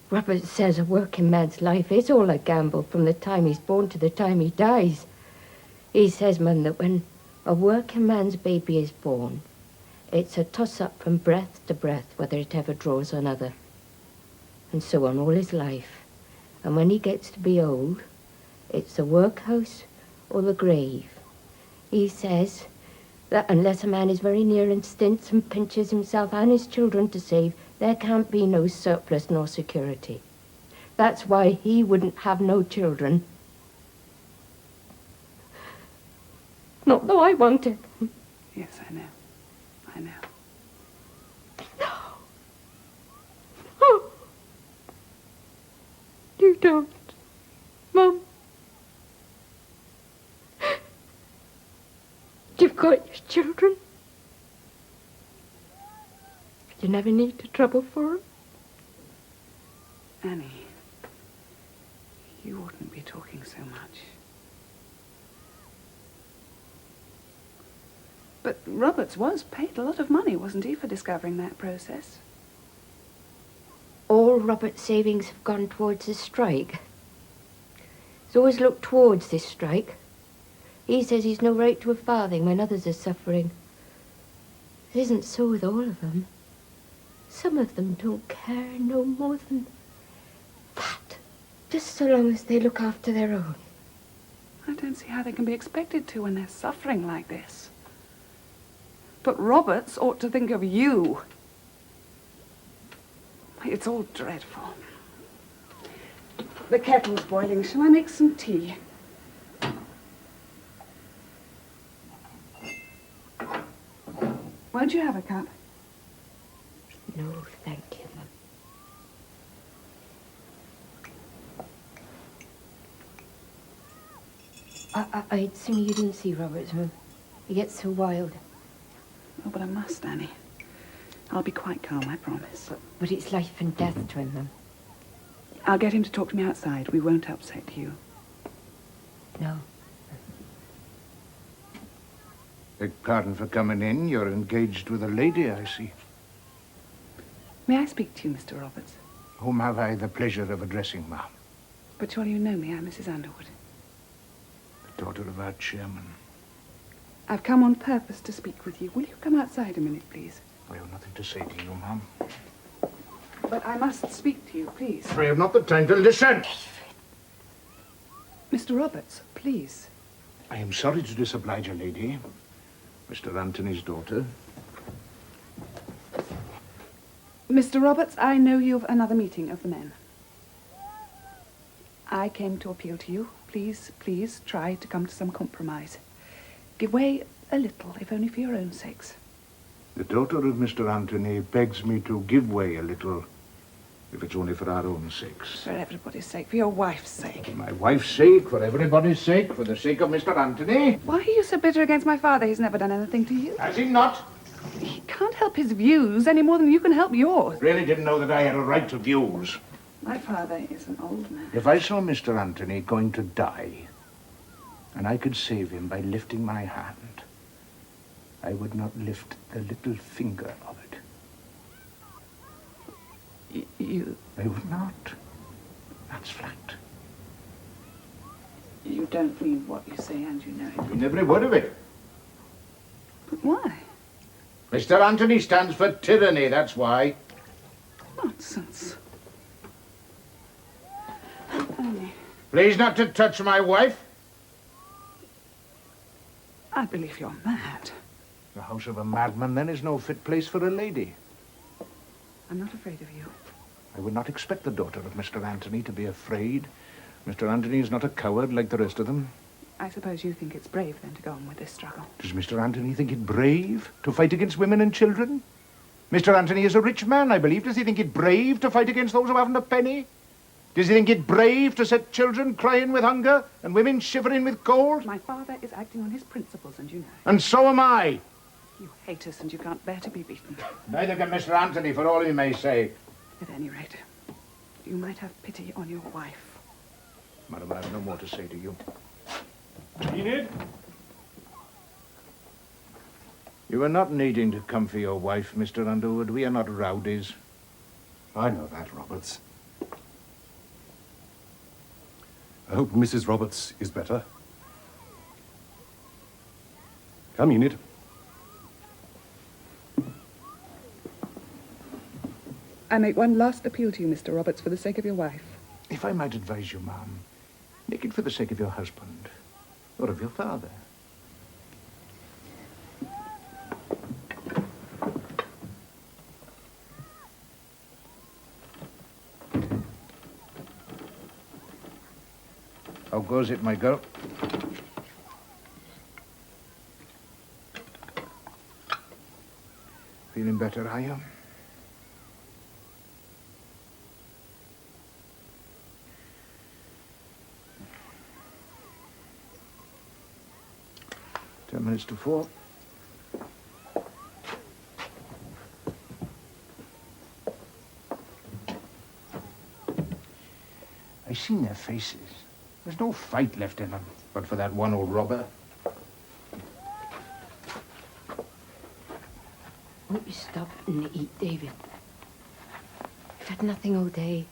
Robert says a working man's life is all a gamble from the time he's born to the time he dies. He says, Mum, that when a working man's baby is born, it's a toss-up from breath to breath whether it ever draws another. And so on all his life. And when he gets to be old, it's the workhouse or the grave. He says that unless a man is very near and stints and pinches himself and his children to save, there can't be no surplus nor security. That's why he wouldn't have no children. Not though I wanted. Yes, I know. I know. Oh. You don't, Mum. You've got your children. You never need to trouble for them. Annie, you oughtn't be talking so much. But Roberts was paid a lot of money, wasn't he, for discovering that process? All Robert's savings have gone towards the strike. He's always looked towards this strike. He says he's no right to a farthing when others are suffering. It isn't so with all of them. Some of them don't care no more than that, just so long as they look after their own. I don't see how they can be expected to when they're suffering like this. But Roberts ought to think of you. It's all dreadful. The kettle's boiling. Shall I make some tea? Won't you have a cup? No, thank you, Mum. I'd sooner you didn't see Robert's Mum. He gets so wild. Oh, but I must, Annie. I'll be quite calm, I promise. But it's life and death to him, Mum. I'll get him to talk to me outside. We won't upset you. No. Beg pardon for coming in. You're engaged with a lady, I see. May I speak to you, Mr. Roberts? Whom have I the pleasure of addressing, ma'am? But surely you know me. I'm Mrs. Underwood. The daughter of our chairman. I've come on purpose to speak with you. Will you come outside a minute, please? I have nothing to say to you, ma'am. But I must speak to you, please. I have not the time to listen. Mr. Roberts, please. I am sorry to disoblige a lady. Mr. Anthony's daughter. Mr. Roberts, I know you've another meeting of the men. I came to appeal to you. Please, please try to come to some compromise. Give way a little, if only for your own sakes. The daughter of Mr. Anthony begs me to give way a little, if it's only for our own sakes. For everybody's sake, for your wife's sake. For my wife's sake, for everybody's sake, for the sake of Mr. Anthony. Why are you so bitter against my father? He's never done anything to you. Has he not? He can't help his views any more than you can help yours. Really didn't know that I had a right to views. My father is an old man. If I saw Mr. Anthony going to die, and I could save him by lifting my hand, I would not lift the little finger of it. You... I would not. That's fact. You don't mean what you say, and you know it. In every word of it. But why? Mr. Anthony stands for tyranny, that's why. Nonsense. Please not to touch my wife. I believe you're mad. The house of a madman, then, is no fit place for a lady. I'm not afraid of you. I would not expect the daughter of Mr. Anthony to be afraid. Mr. Anthony is not a coward like the rest of them. I suppose you think it's brave, then, to go on with this struggle. Does Mr. Anthony think it brave to fight against women and children? Mr. Anthony is a rich man, I believe. Does he think it brave to fight against those who haven't a penny? Does he think it brave to set children crying with hunger and women shivering with cold? My father is acting on his principles, and you know. And so am I. You hate us, and you can't bear to be beaten. Neither can Mr. Anthony, for all he may say. At any rate, you might have pity on your wife. Madam, I have no more to say to you. Enid? You are not needing to come for your wife, Mr. Underwood. We are not rowdies. I know that, Roberts. I hope Mrs. Roberts is better. Come, Enid. I make one last appeal to you, Mr. Roberts, for the sake of your wife. If I might advise you, ma'am, make it for the sake of your husband or of your father. How goes it, my girl? Feeling better, are you? Ten minutes to 4. I've seen their faces. There's no fight left in them, but for that one old robber. Won't you stop and eat, David? I've had nothing all day.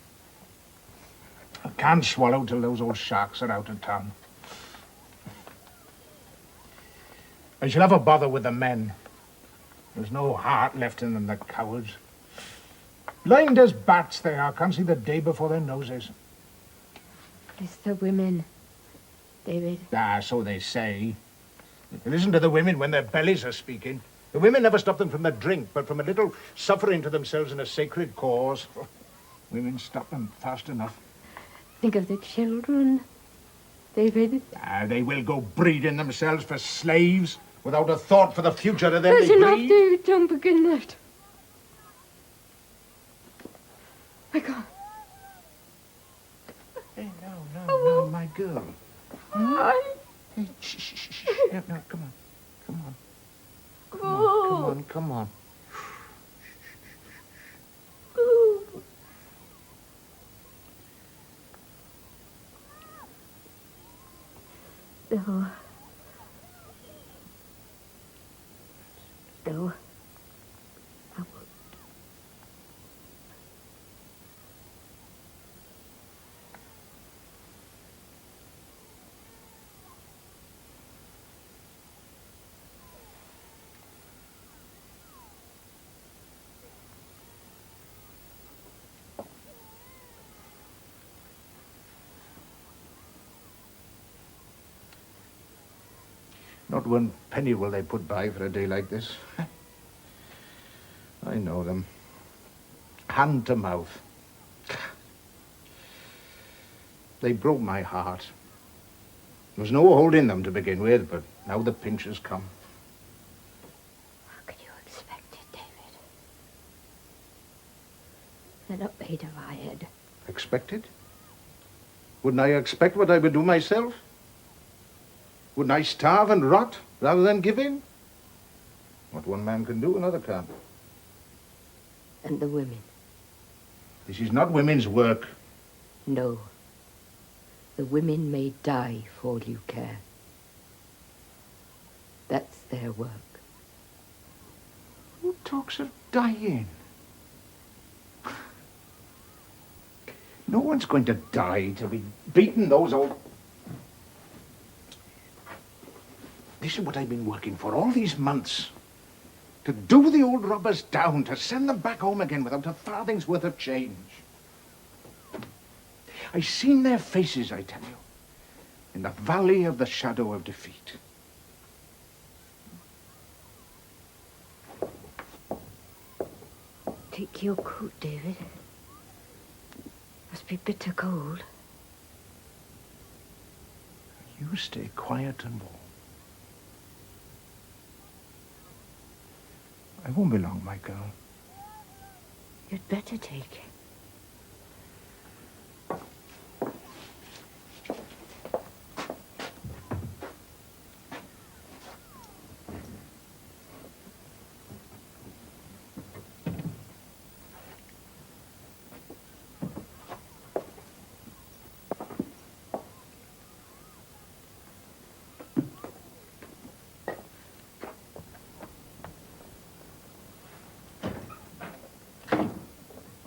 I can't swallow till those old sharks are out of town. I shall have a bother with the men. There's no heart left in them, the cowards. Blind as bats they are, can't see the day before their noses. It's the women, David. Ah, so they say. Listen to the women when their bellies are speaking. The women never stop them from the drink, but from a little suffering to themselves in a sacred cause. Women stop them fast enough. Think of the children, David. Ah, they will go breeding themselves for slaves without a thought for the future of them There's they enough, breed. David. Don't begin that. My God. Hey, no, my girl. Hey, shh. No, come on. Come on. No. I won't. Not one penny will they put by for a day like this. I know them. hand to mouth. They broke my heart. There was no holding them to begin with, but now the pinch has come. How could you expect it, David? They're not made of iron. Expected? Wouldn't I expect what I would do myself? Wouldn't I starve and rot rather than give in? What one man can do, another can't. And the women? This is not women's work. No. The women may die for all you care. That's their work. Who talks of dying? No one's going to die to be beating those old... This is what I've been working for all these months. To do the old robbers down, to send them back home again without a farthing's worth of change. I've seen their faces, I tell you, in the valley of the shadow of defeat. Take your coat, David. Must be bitter cold. You stay quiet and warm. I won't be long, my girl. You'd better take it.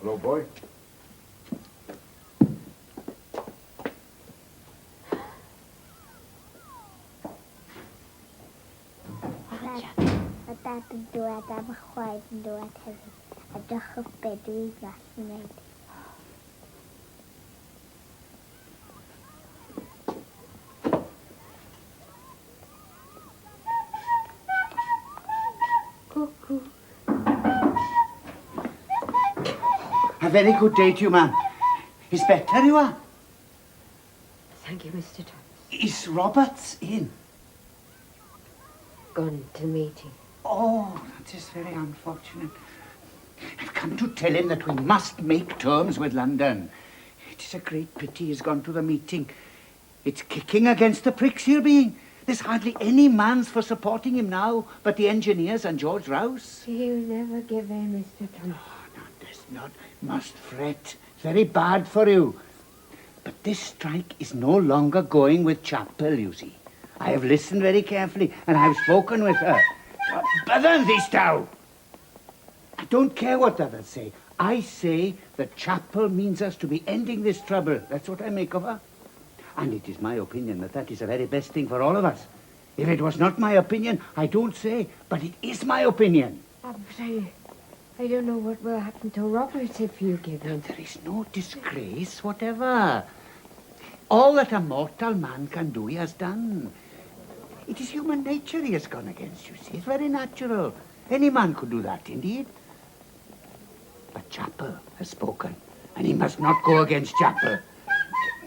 Hello, boy. Yn dod am y chwaer yn dod hefyd. A dych o bedw I glas yn wneud. Cuckoo. A very good day to you, ma'am. Is better you are? Thank you, Mr. Thomas. Is Roberts in? Gone to the meeting. Oh, that is very unfortunate. I've come to tell him that we must make terms with London. It is a great pity he's gone to the meeting. It's kicking against the pricks here being. There's hardly any man's for supporting him now but the engineers and George Rouse. He'll never give in, Mr. Thomas. No, there's not. Must fret. It's very bad for you. But this strike is no longer going with Chapel, you see. I have listened very carefully and I've spoken with her. Bother this now! I don't care what others say. I say that Chapel means us to be ending this trouble. That's what I make of her. And it is my opinion that that is the very best thing for all of us. If it was not my opinion, I don't say, but it is my opinion. I'm sorry. I don't know what will happen to Robert if you give in. There is no disgrace whatever. All that a mortal man can do, he has done. It is human nature he has gone against, you see. It's very natural. Any man could do that, indeed. But Chapel has spoken, and he must not go against Chapel.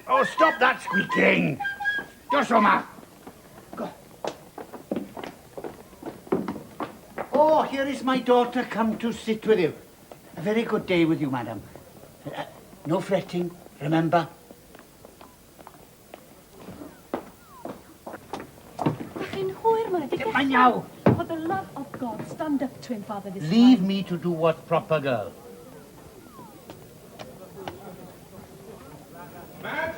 Oh, stop that squeaking! Just so, ma. Go. Oh, here is my daughter come to sit with you. A very good day with you, madam. No fretting, remember. Get my now. For the love of God, stand up to him, Father, this Leave time. me to do what's proper, girl. Matt?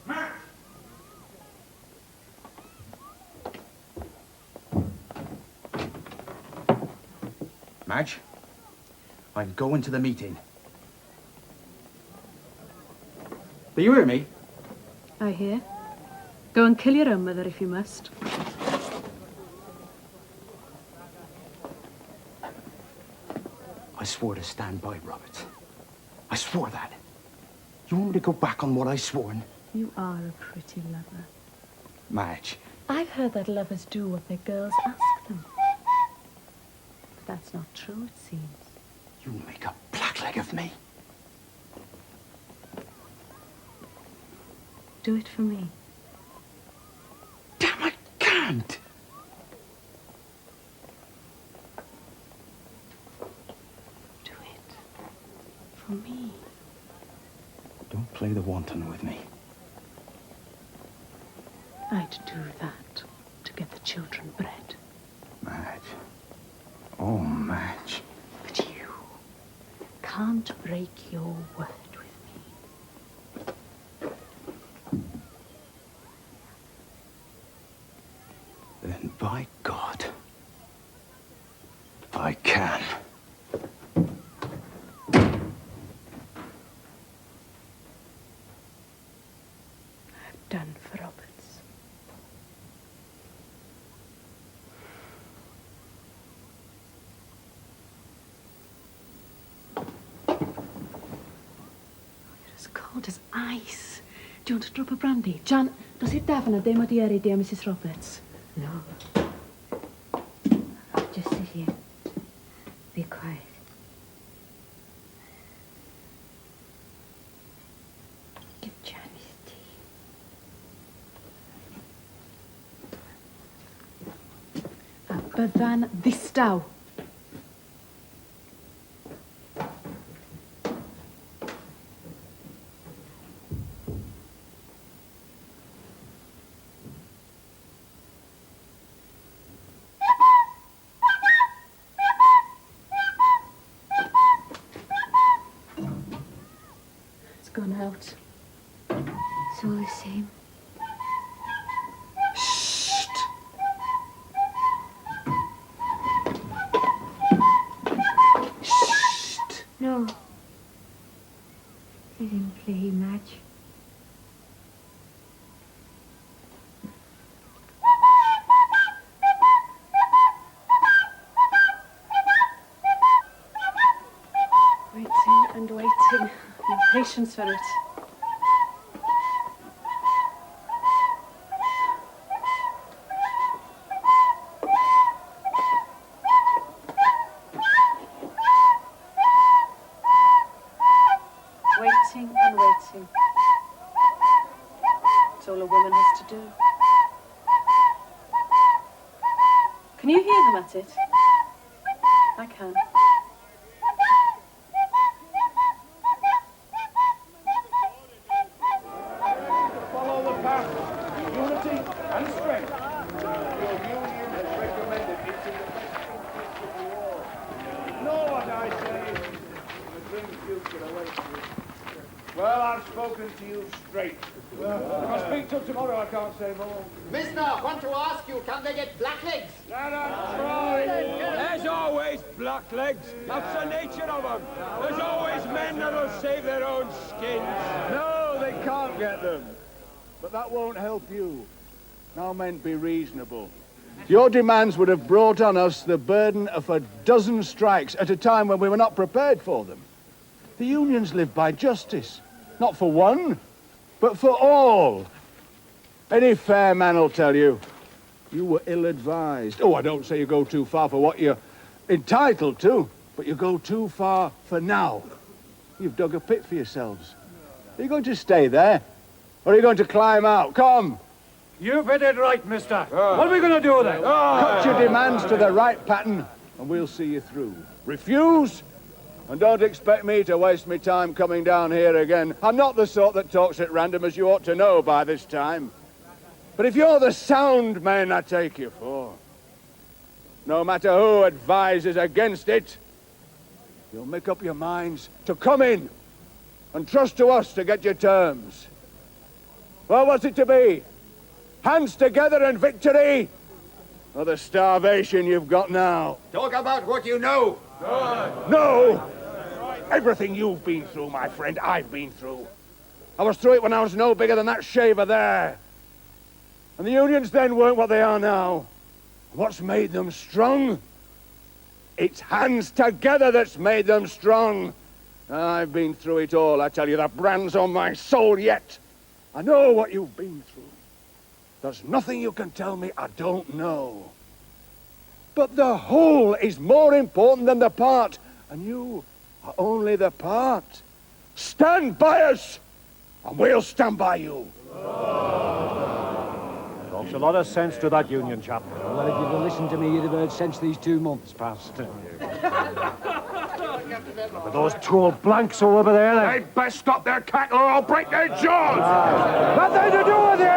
Matt? Madge, I'm going to the meeting. Do you hear me? I hear. Go and kill your own mother if you must. I swore to stand by Robert. I swore that. You want me to go back on what I sworn? You are a pretty lover. Madge, I've heard that lovers do what their girls ask them. But that's not true, it seems. You make a blackleg of me. Do it for me. Damn, I can't. Do it for me. Don't play the wanton with me. I'd do that to get the children bred. Madge. Oh, Madge. But you can't break your word with me. Then by God, I can. I've done for Roberts. Cold as ice. Do you want a drop of brandy? John, does it Davin a dim o diary dear Mrs. Roberts? No. Just sit here. Be quiet. Give John his tea. Byddan ddistaw. Gone out. It's all the same. Shh! Shh! No. Let him play, Madge. Waiting and waiting. No patience for it. Waiting and waiting. It's all a woman has to do. Can you hear them at it? I can. Well, I've spoken to you straight. If I speak till tomorrow, I can't say more. Mister, want to ask you, can they get blacklegs? There's always blacklegs. That's the nature of them. There's always men that'll save their own skins. No, they can't get them. But that won't help you. Now, men, be reasonable. Your demands would have brought on us the burden of a dozen strikes at a time when we were not prepared for them. The unions live by justice. Not for one, but for all. Any fair man will tell you, you were ill-advised. Oh, I don't say you go too far for what you're entitled to, but you go too far for now. You've dug a pit for yourselves. Are you going to stay there? Or are you going to climb out? Come! You've hit it right, mister. What are we going to do then? Cut your demands to the right pattern, and we'll see you through. Refuse? And don't expect me to waste my time coming down here again. I'm not the sort that talks at random, as you ought to know by this time. But if you're the sound men I take you for, no matter who advises against it, you'll make up your minds to come in and trust to us to get your terms. Well, what's it to be? Hands together and victory? Or the starvation you've got now? Talk about what you know. No! Everything you've been through, my friend, I've been through. I was through it when I was no bigger than that shaver there. And the unions then weren't what they are now. What's made them strong? It's hands together that's made them strong. I've been through it all, I tell you. The brand's on my soul yet. I know what you've been through. There's nothing you can tell me I don't know. But the whole is more important than the part, and you are only the part. Stand by us, and we'll stand by you. Talks a lot of sense to that union chap. Well, if you'd have listened to me, you'd have heard sense these 2 months past. Look at those 2 old blanks over there. They best stop their cackle or I'll break their jaws. Nothing to do with you!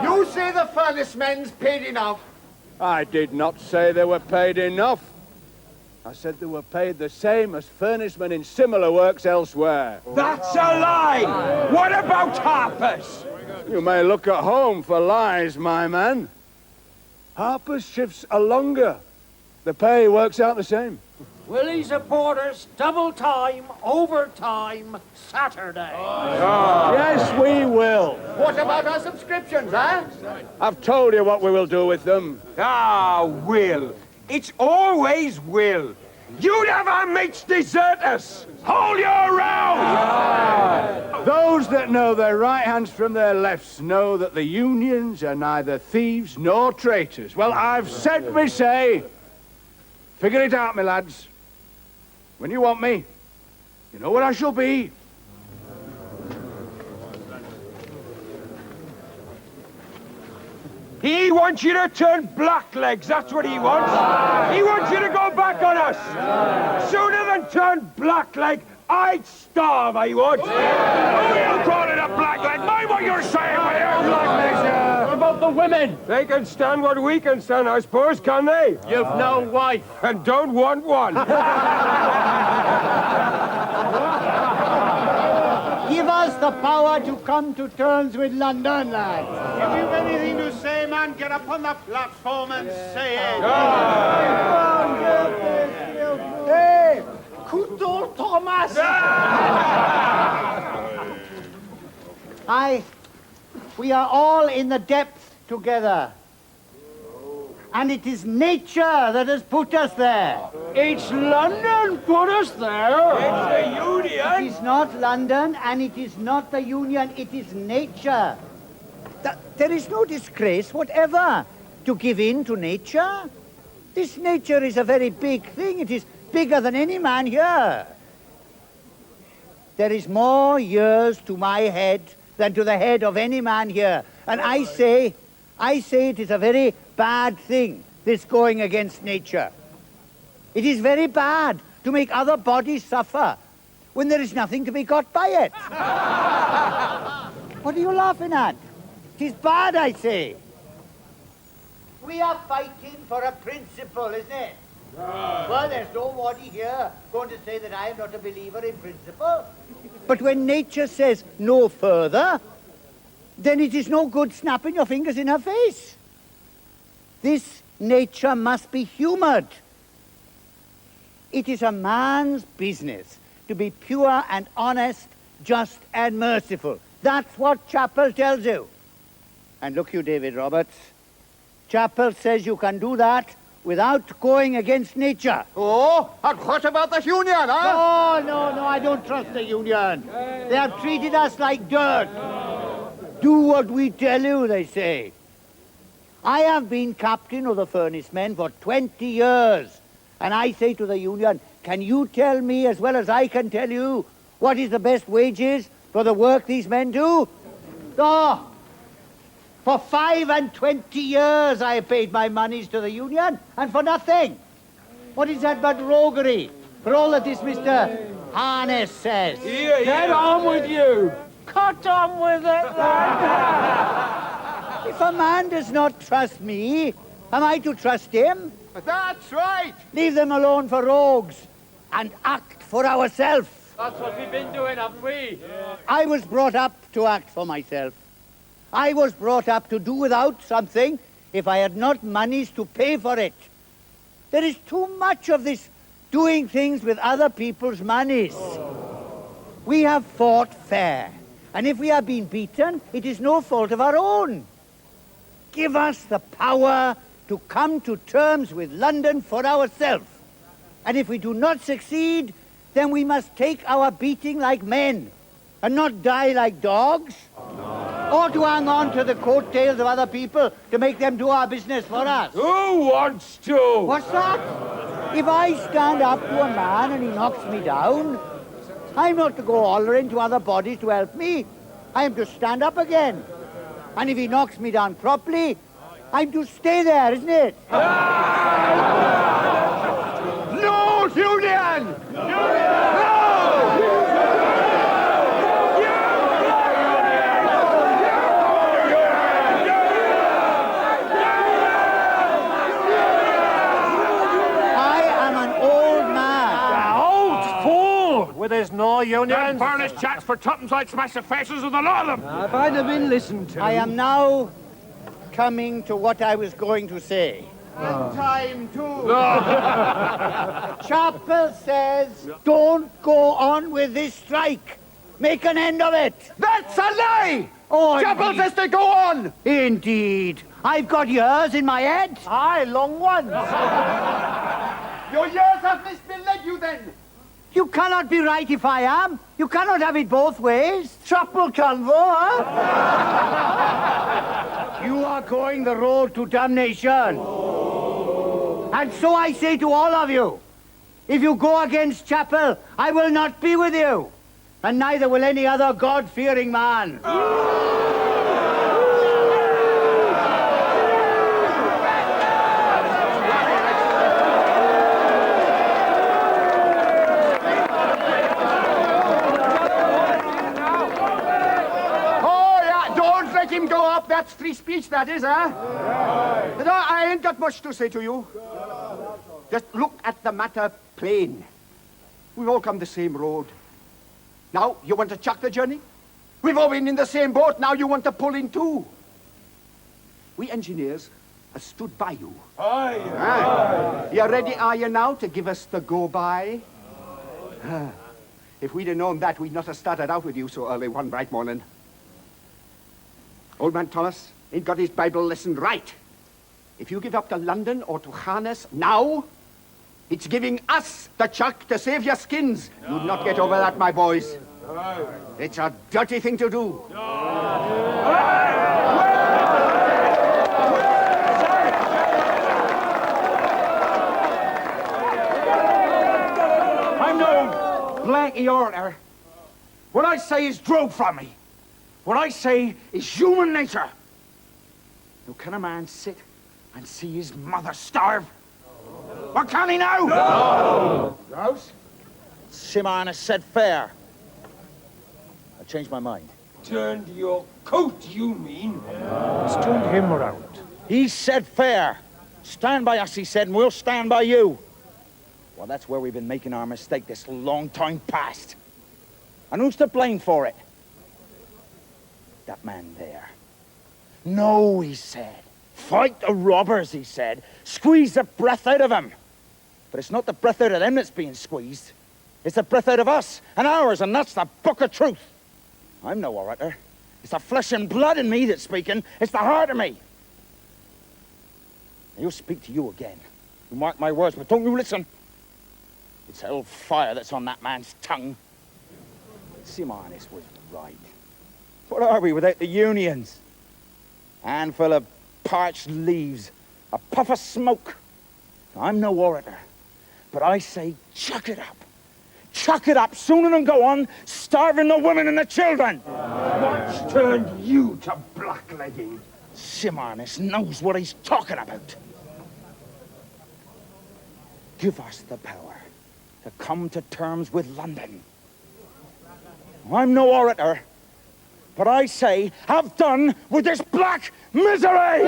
You say the furnace men's paid enough. I did not say they were paid enough. I said they were paid the same as furnacemen in similar works elsewhere. That's a lie! What about Harper's? You may look at home for lies, my man. Harper's shifts are longer. The pay works out the same. Willie's aboard us, double time, overtime, Saturday. Yes, we will. What about our subscriptions, huh? I've told you what we will do with them. Ah, Will. It's always Will. You never mates desert us. Hold your row! Those that know their right hands from their lefts know that the unions are neither thieves nor traitors. Well, I've said me say. Figure it out, me lads. When you want me, you know what I shall be. He wants you to turn blacklegs, that's what he wants. He wants you to go back on us. Sooner than turn blackleg, I'd starve, I would. Who you call it a blackleg? Mind what you're saying, will you? What about the women? They can stand what we can stand, I suppose, can they? You've no wife. And don't want one. Give us the power to come to terms with London, lads. If you've anything to say, man, get up on the platform and say it. Hey, good old Thomas! We are all in the depths together. And it is nature that has put us there. It's London put us there. It's the union. It is not London, and it is not the union, it is nature. There is no disgrace whatever to give in to nature. This nature is a very big thing. It is bigger than any man here. There is more years to my head than to the head of any man here. And I say it is a very bad thing, this going against nature. It is very bad to make other bodies suffer when there is nothing to be got by it. What are you laughing at? It is bad, I say. We are fighting for a principle, isn't it? Well, there's nobody here going to say that I am not a believer in principle. But when nature says no further, then it is no good snapping your fingers in her face. This nature must be humoured. It is a man's business to be pure and honest, just and merciful. That's what Chappell tells you. And look you, David Roberts, Chappell says you can do that without going against nature. Oh, and what about the union, huh? No, I don't trust the union. They have treated us like dirt. Do what we tell you, they say. I have been captain of the furnace men for 20 years. And I say to the union, can you tell me as well as I can tell you what is the best wages for the work these men do? Oh, for 25 years I have paid my monies to the union, and for nothing. What is that but roguery? For all that this Mr. Harness says. Get on with you. Cut on with it, lad. If a man does not trust me, am I to trust him? That's right. Leave them alone for rogues and act for ourselves. That's what we've been doing, haven't we? I was brought up to act for myself. I was brought up to do without something if I had not monies to pay for it. There is too much of this doing things with other people's monies. We have fought fair, and if we have been beaten, it is no fault of our own. Give us the power to come to terms with London for ourselves. And if we do not succeed, then we must take our beating like men and not die like dogs. Or to hang on to the coattails of other people to make them do our business for us. Who wants to? What's that? If I stand up to a man and he knocks me down, I'm not to go hollering to other bodies to help me. I am to stand up again. And if he knocks me down properly, I'm to stay there, isn't it? No union! Where there's no union. And furnace chats for tuppence I'd smash the faces of the lot of them. If I'd have been listened to. I am now coming to what I was going to say. And time too. Chapel says, don't go on with this strike. Make an end of it. That's a lie! Oh, Chapel indeed. says to go on! Indeed. I've got years in my head. Aye, long ones. Your years have misled you then. You cannot be right if I am. You cannot have it both ways. Chapel can, though, huh? You are going the road to damnation. And so I say to all of you, if you go against Chapel, I will not be with you. And neither will any other God-fearing man. Him go up, that's free speech, that is, huh? No, I ain't got much to say to you. Just look at the matter plain. We've all come the same road. Now, you want to chuck the journey? We've all been in the same boat, now you want to pull in too. We engineers have stood by you. Aye. You ready, are you now, to give us the go-by? If we'd have known that, we'd not have started out with you so early one bright morning. Old man Thomas ain't got his Bible lesson right. If you give up to London or to harness now, it's giving us the chuck to save your skins. You'd not get over that, my boys. It's a dirty thing to do. I'm no blanky order. What I say is drove from me. What I say is human nature. Now, can a man sit and see his mother starve? Or can he now? No! Grouse? Simon has said fair. I changed my mind. Turned your coat, you mean? He's turned him around. He said fair. Stand by us, he said, and we'll stand by you. Well, that's where we've been making our mistake this long time past. And who's to blame for it? That man there. No, he said. Fight the robbers, he said. Squeeze the breath out of them. But it's not the breath out of them that's being squeezed. It's the breath out of us and ours, and that's the book of truth. I'm no orator. It's the flesh and blood in me that's speaking. It's the heart of me. He'll speak to you again. You mark my words, but don't you listen. It's hell fire that's on that man's tongue. Simonis was right. What are we without the unions? A handful of parched leaves, a puff of smoke. I'm no orator, but I say chuck it up. Chuck it up sooner than go on starving the women and the children. What's turned you to blacklegging? Simonis knows what he's talking about. Give us the power to come to terms with London. I'm no orator, but I say, have done with this black misery!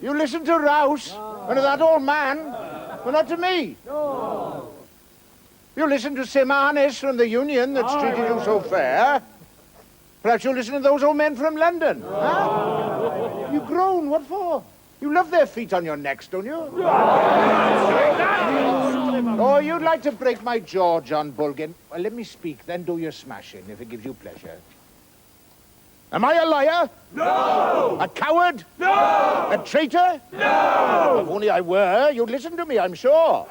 You listen to Rouse and to that old man, but not to me. No. You listen to Simonis from the union that's treated you so fair. Perhaps you listen to those old men from London. Huh? You groan, what for? You love their feet on your necks, don't you? Oh, you'd like to break my jaw, John Bulgin? Well, let me speak, then do your smashing, if it gives you pleasure. Am I a liar? No! A coward? No! A traitor? No! If only I were, you'd listen to me, I'm sure.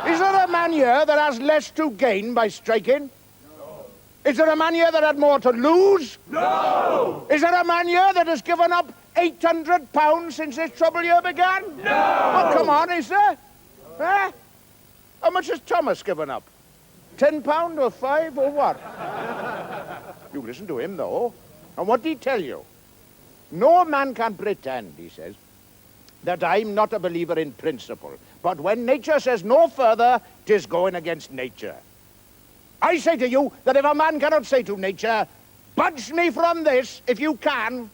Is there a man here that has less to gain by striking? No. Is there a man here that had more to lose? No! Is there a man here that has given up £800 since this trouble here began? No! Oh, come on, is there? Eh? How much has Thomas given up? £10 or 5 or what? You listen to him, though. And what did he tell you? No man can pretend, he says, that I'm not a believer in principle. But when nature says no further, 'tis going against nature. I say to you that if a man cannot say to nature, budge me from this if you can,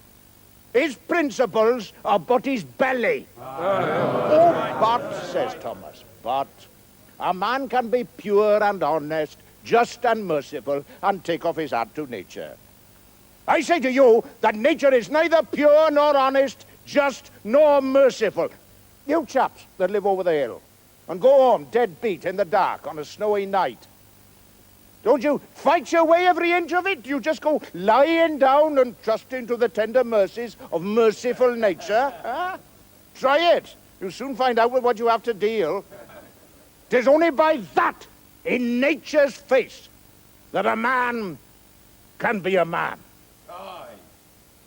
his principles are but his belly. Oh, but, says Thomas, but a man can be pure and honest, just and merciful, and take off his hat to nature. I say to you that nature is neither pure nor honest, just nor merciful. You chaps that live over the hill and go home dead beat in the dark on a snowy night, don't you fight your way every inch of it? You just go lying down and trusting to the tender mercies of merciful nature? Huh? Try it. You'll soon find out with what you have to deal. 'Tis only by that, in nature's face, that a man can be a man.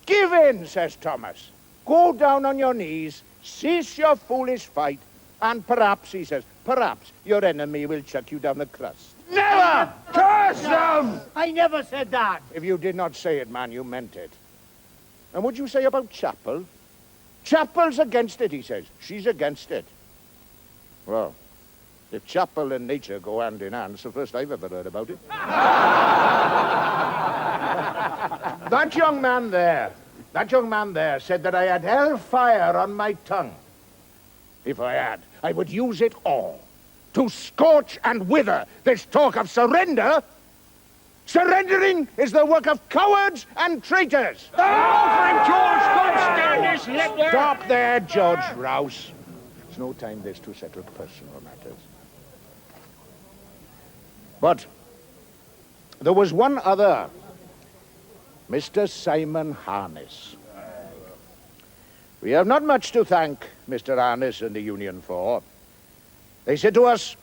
Give in, says Thomas. Go down on your knees, cease your foolish fight, and perhaps, he says, perhaps your enemy will chuck you down the crust. Never! Curse them! I never said that. If you did not say it, man, you meant it. And what'd you say about Chapel? Chapel's against it, he says. She's against it. Well, if Chapel and nature go hand in hand, it's the first I've ever heard about it. That young man there said that I had hellfire on my tongue. If I had, I would use it all to scorch and wither this talk of surrender. Surrendering is the work of cowards and traitors. Stop there, George Rouse. It's no time this to settle personal matters. But there was one other, Mr. Simon Harness. We have not much to thank Mr. Harness and the Union for. They said to us,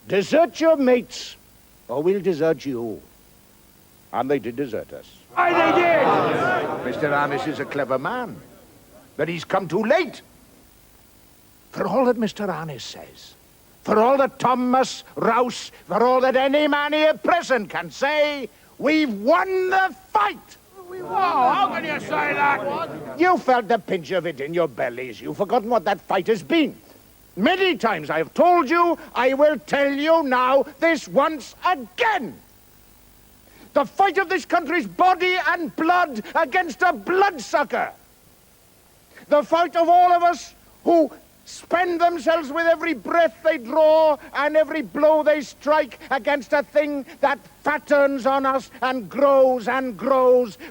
desert your mates, or we'll desert you. And they did desert us. Aye, they did! Mr. Harness is a clever man, but he's come too late. For all that Mr. Harness says, for all that Thomas Rouse, for all that any man here present can say, we've won the fight. Oh, how can you say that? You felt the pinch of it in your bellies. You've forgotten what that fight has been. Many times I have told you, I will tell you now this once again. The fight of this country's body and blood against a bloodsucker. The fight of all of us who spend themselves with every breath they draw and every blow they strike against a thing that fattens on us and grows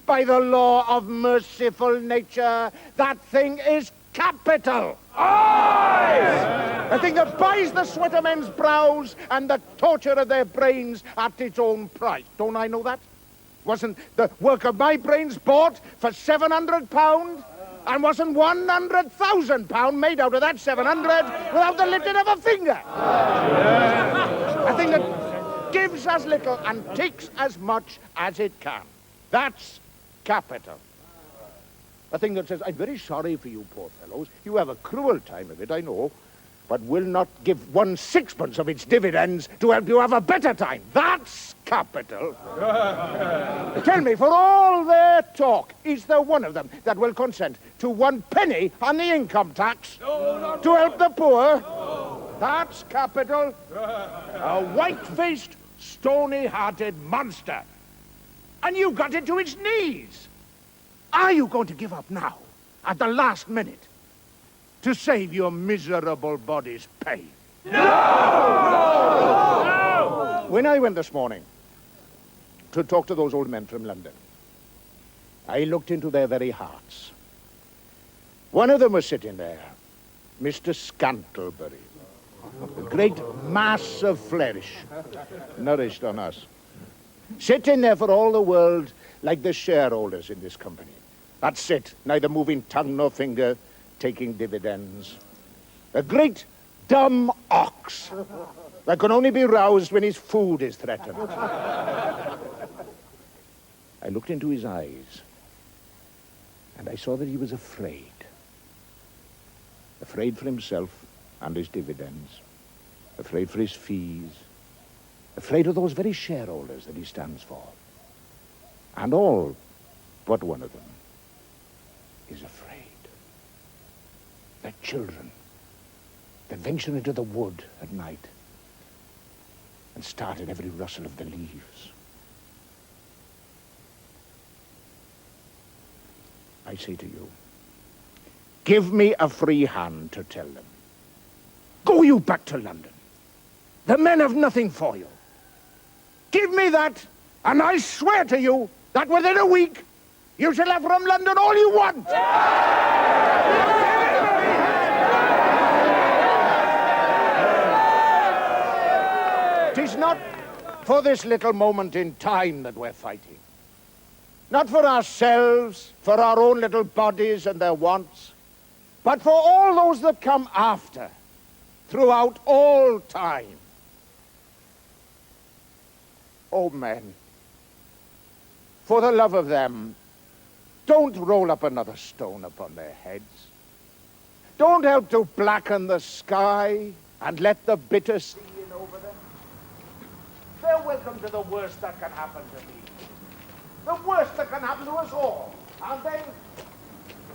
by the law of merciful nature. That thing is capital. Aye! A thing that buys the sweat of men's brows and the torture of their brains at its own price. Don't I know that? Wasn't the work of my brains bought for £700? And wasn't £100,000 made out of that 700 without the lifting of a finger? A thing that gives as little and takes as much as it can. That's capital. A thing that says, I'm very sorry for you poor fellows. You have a cruel time of it, I know, but will not give 1/6 of its dividends to help you have a better time. That's capital. Tell me, for all their talk, is there one of them that will consent to 1 penny on the income tax to help the poor? That's capital. A white-faced, stony-hearted monster. And you got it to its knees. Are you going to give up now, at the last minute, to save your miserable body's pay? No! No! When I went this morning to talk to those old men from London, I looked into their very hearts. One of them was sitting there, Mr. Scantlebury. A great mass of flesh, nourished on us. Sitting there for all the world like the shareholders in this company. That's it, neither moving tongue nor finger, taking dividends. A great dumb ox that can only be roused when his food is threatened. I looked into his eyes, and I saw that he was afraid. Afraid for himself and his dividends. Afraid for his fees. Afraid of those very shareholders that he stands for. And all but one of them is afraid. They're children. They venture into the wood at night and start at every rustle of the leaves. I say to you, give me a free hand to tell them. Go you back to London. The men have nothing for you. Give me that, and I swear to you that within a week, you shall have from London all you want. Tis not for this little moment in time that we're fighting. Not for ourselves, for our own little bodies and their wants, but for all those that come after, throughout all time. Oh, men, for the love of them, don't roll up another stone upon their heads. Don't help to blacken the sky and let the bitter sea in over them. They're welcome to the worst that can happen to me. The worst that can happen to us all. Aren't they?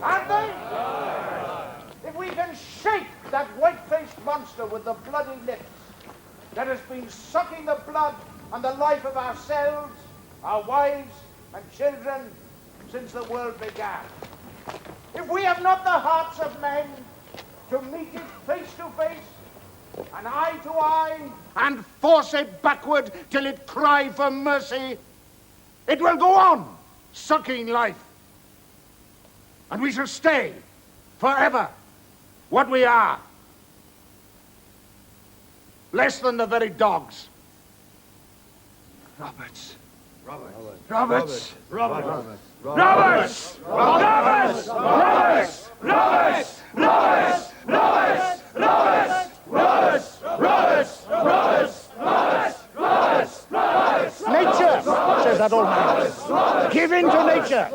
Aren't they? If we can shake that white-faced monster with the bloody lips that has been sucking the blood and the life of ourselves, our wives and children since the world began. If we have not the hearts of men to meet it face to face, and eye to eye, and force it backward till it cry for mercy, it will go on sucking life. And we shall stay forever what we are. Less than the very dogs. Roberts. Roberts. Roberts. Roberts. Roberts. Roberts. Roberts. Roberts. Roberts. Roberts. Roberts. Roberts. Roberts. Roberts. Roberts. Roberts. Nature, says that old man. Give in to nature.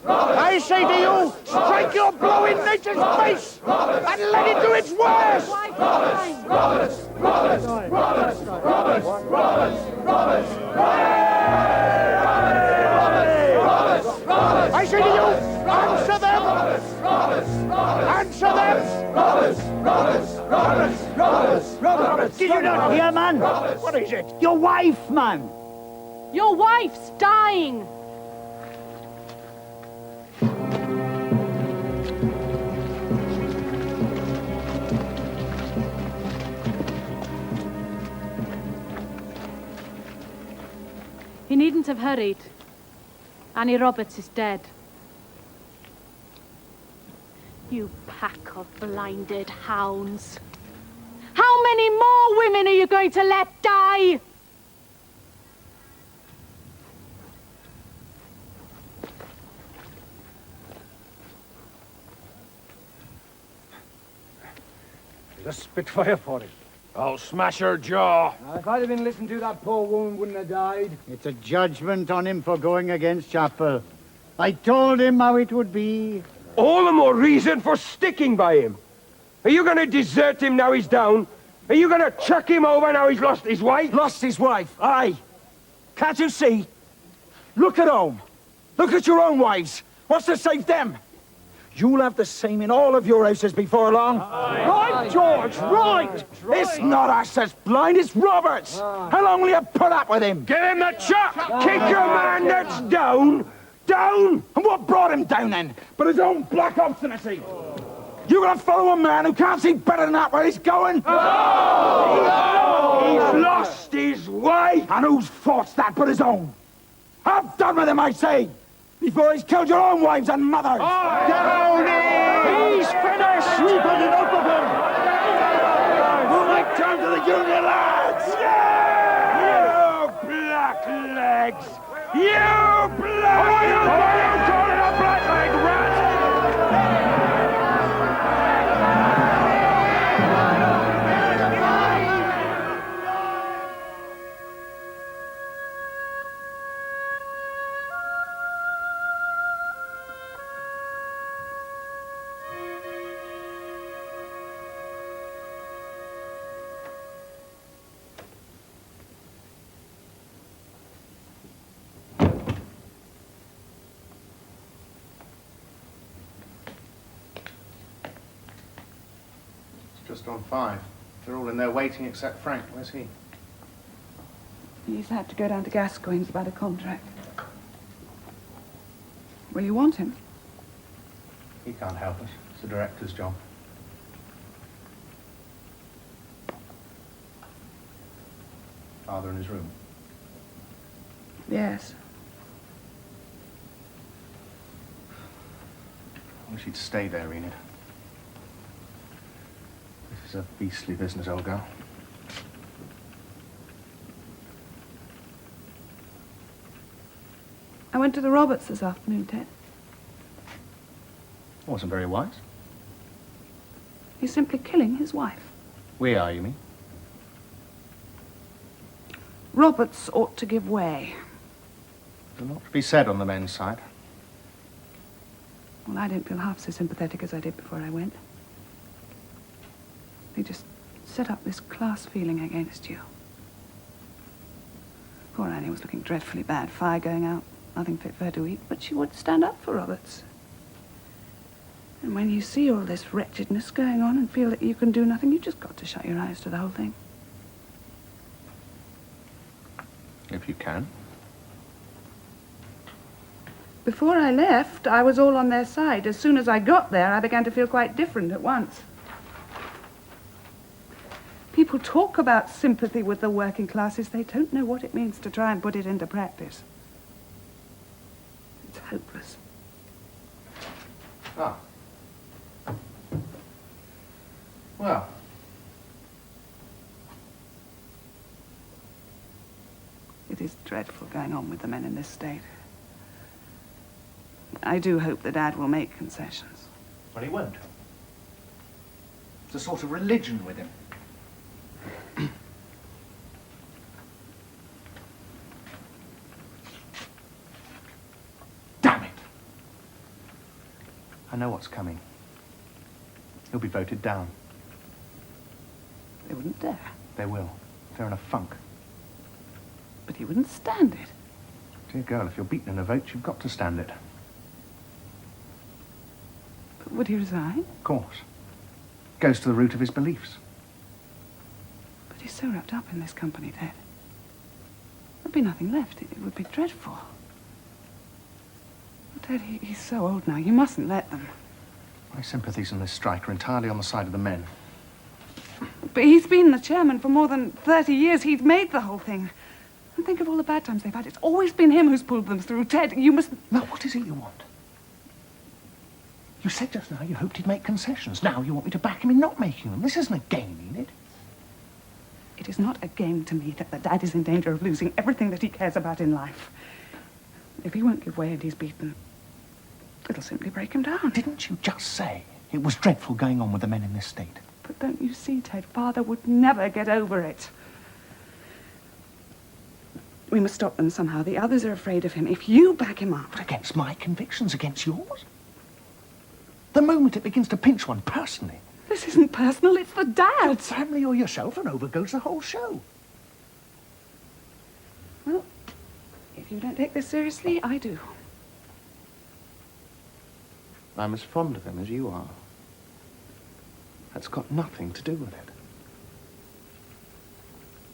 I say to you, strike your blow in nature's face and let it do its worst. Roberts. Roberts. Roberts. Roberts. Roberts. Roberts. I say to you, answer them. Answer them. Roberts, did you not hear, man? What is it? Your wife, man. Your wife's dying. He needn't have hurried. Annie Roberts is dead. You pack of blinded hounds. How many more women are you going to let die? He's a spitfire for him. I'll smash her jaw. If I'd have been listening to, that poor woman wouldn't have died. It's a judgment on him for going against Chapel. I told him how it would be. All the more reason for sticking by him. Are you going to desert him now he's down? Are you going to chuck him over now he's lost his wife? Lost his wife, aye. Can't you see? Look at home. Look at your own wives. What's to save them? You'll have the same in all of your houses before long. Aye. Right, George, right. It's not us that's blind, it's Roberts. How long will you put up with him? Give him the chuck! Kick your man that's down! Down! And what brought him down then? But his own black obstinacy. You're gonna follow a man who can't see better than that where he's going? No! He's lost his wife! And whose fault's that but his own? Have done with him, I say! Before he's killed your own wives and mothers! Down! He's finished! We've had enough of him! We'll make Down to the union lads! Yeah! You black legs! You black legs! Who are you calling a black leg rat? Just on 5. They're all in there waiting except Frank. Where's he? He's had to go down to Gascoigne's about a contract. Will you want him? He can't help us. It's the director's job. Father in his room. Yes. I wish he'd stay there, Enid. This is a beastly business, old girl. I went to the Roberts this afternoon, Ted. Wasn't very wise. He's simply killing his wife. We are, you mean? Roberts ought to give way. There's a lot to be said on the men's side. Well, I don't feel half so sympathetic as I did before I went. They just set up this class feeling against you. Poor Annie was looking dreadfully bad, fire going out, nothing fit for her to eat, but she would stand up for Roberts. And when you see all this wretchedness going on and feel that you can do nothing, you've just got to shut your eyes to the whole thing. If you can. Before I left, I was all on their side. As soon as I got there, I began to feel quite different at once. People talk about sympathy with the working classes. They don't know what it means to try and put it into practice. It's hopeless. Ah. Well. It is dreadful going on with the men in this state. I do hope that Dad will make concessions. Well, he won't. It's a sort of religion with him. Damn it! I know what's coming. He'll be voted down. They wouldn't dare. They will. They're in a funk. But he wouldn't stand it. Dear girl, if you're beaten in a vote, you've got to stand it. But would he resign? Of course. Goes to the root of his beliefs. But he's so wrapped up in this company, Ted. There'd be nothing left. It would be dreadful. Ted, he's so old now. You mustn't let them. My sympathies in this strike are entirely on the side of the men. But he's been the chairman for more than 30 years. He's made the whole thing. And think of all the bad times they've had. It's always been him who's pulled them through. Ted, you must... Now, what is it you want? You said just now you hoped he'd make concessions. Now you want me to back him in not making them. This isn't a game, Enid. It is not a game to me that the Dad is in danger of losing everything that he cares about in life. If he won't give way and he's beaten, it'll simply break him down. Didn't you just say it was dreadful going on with the men in this state? But don't you see, Ted, Father would never get over it. We must stop them somehow. The others are afraid of him. If you back him up... But against my convictions, against yours? The moment it begins to pinch one personally... This isn't personal, it's the Dad. Your family or yourself, and over goes the whole show. Well, if you don't take this seriously, I do. I'm as fond of him as you are. That's got nothing to do with it.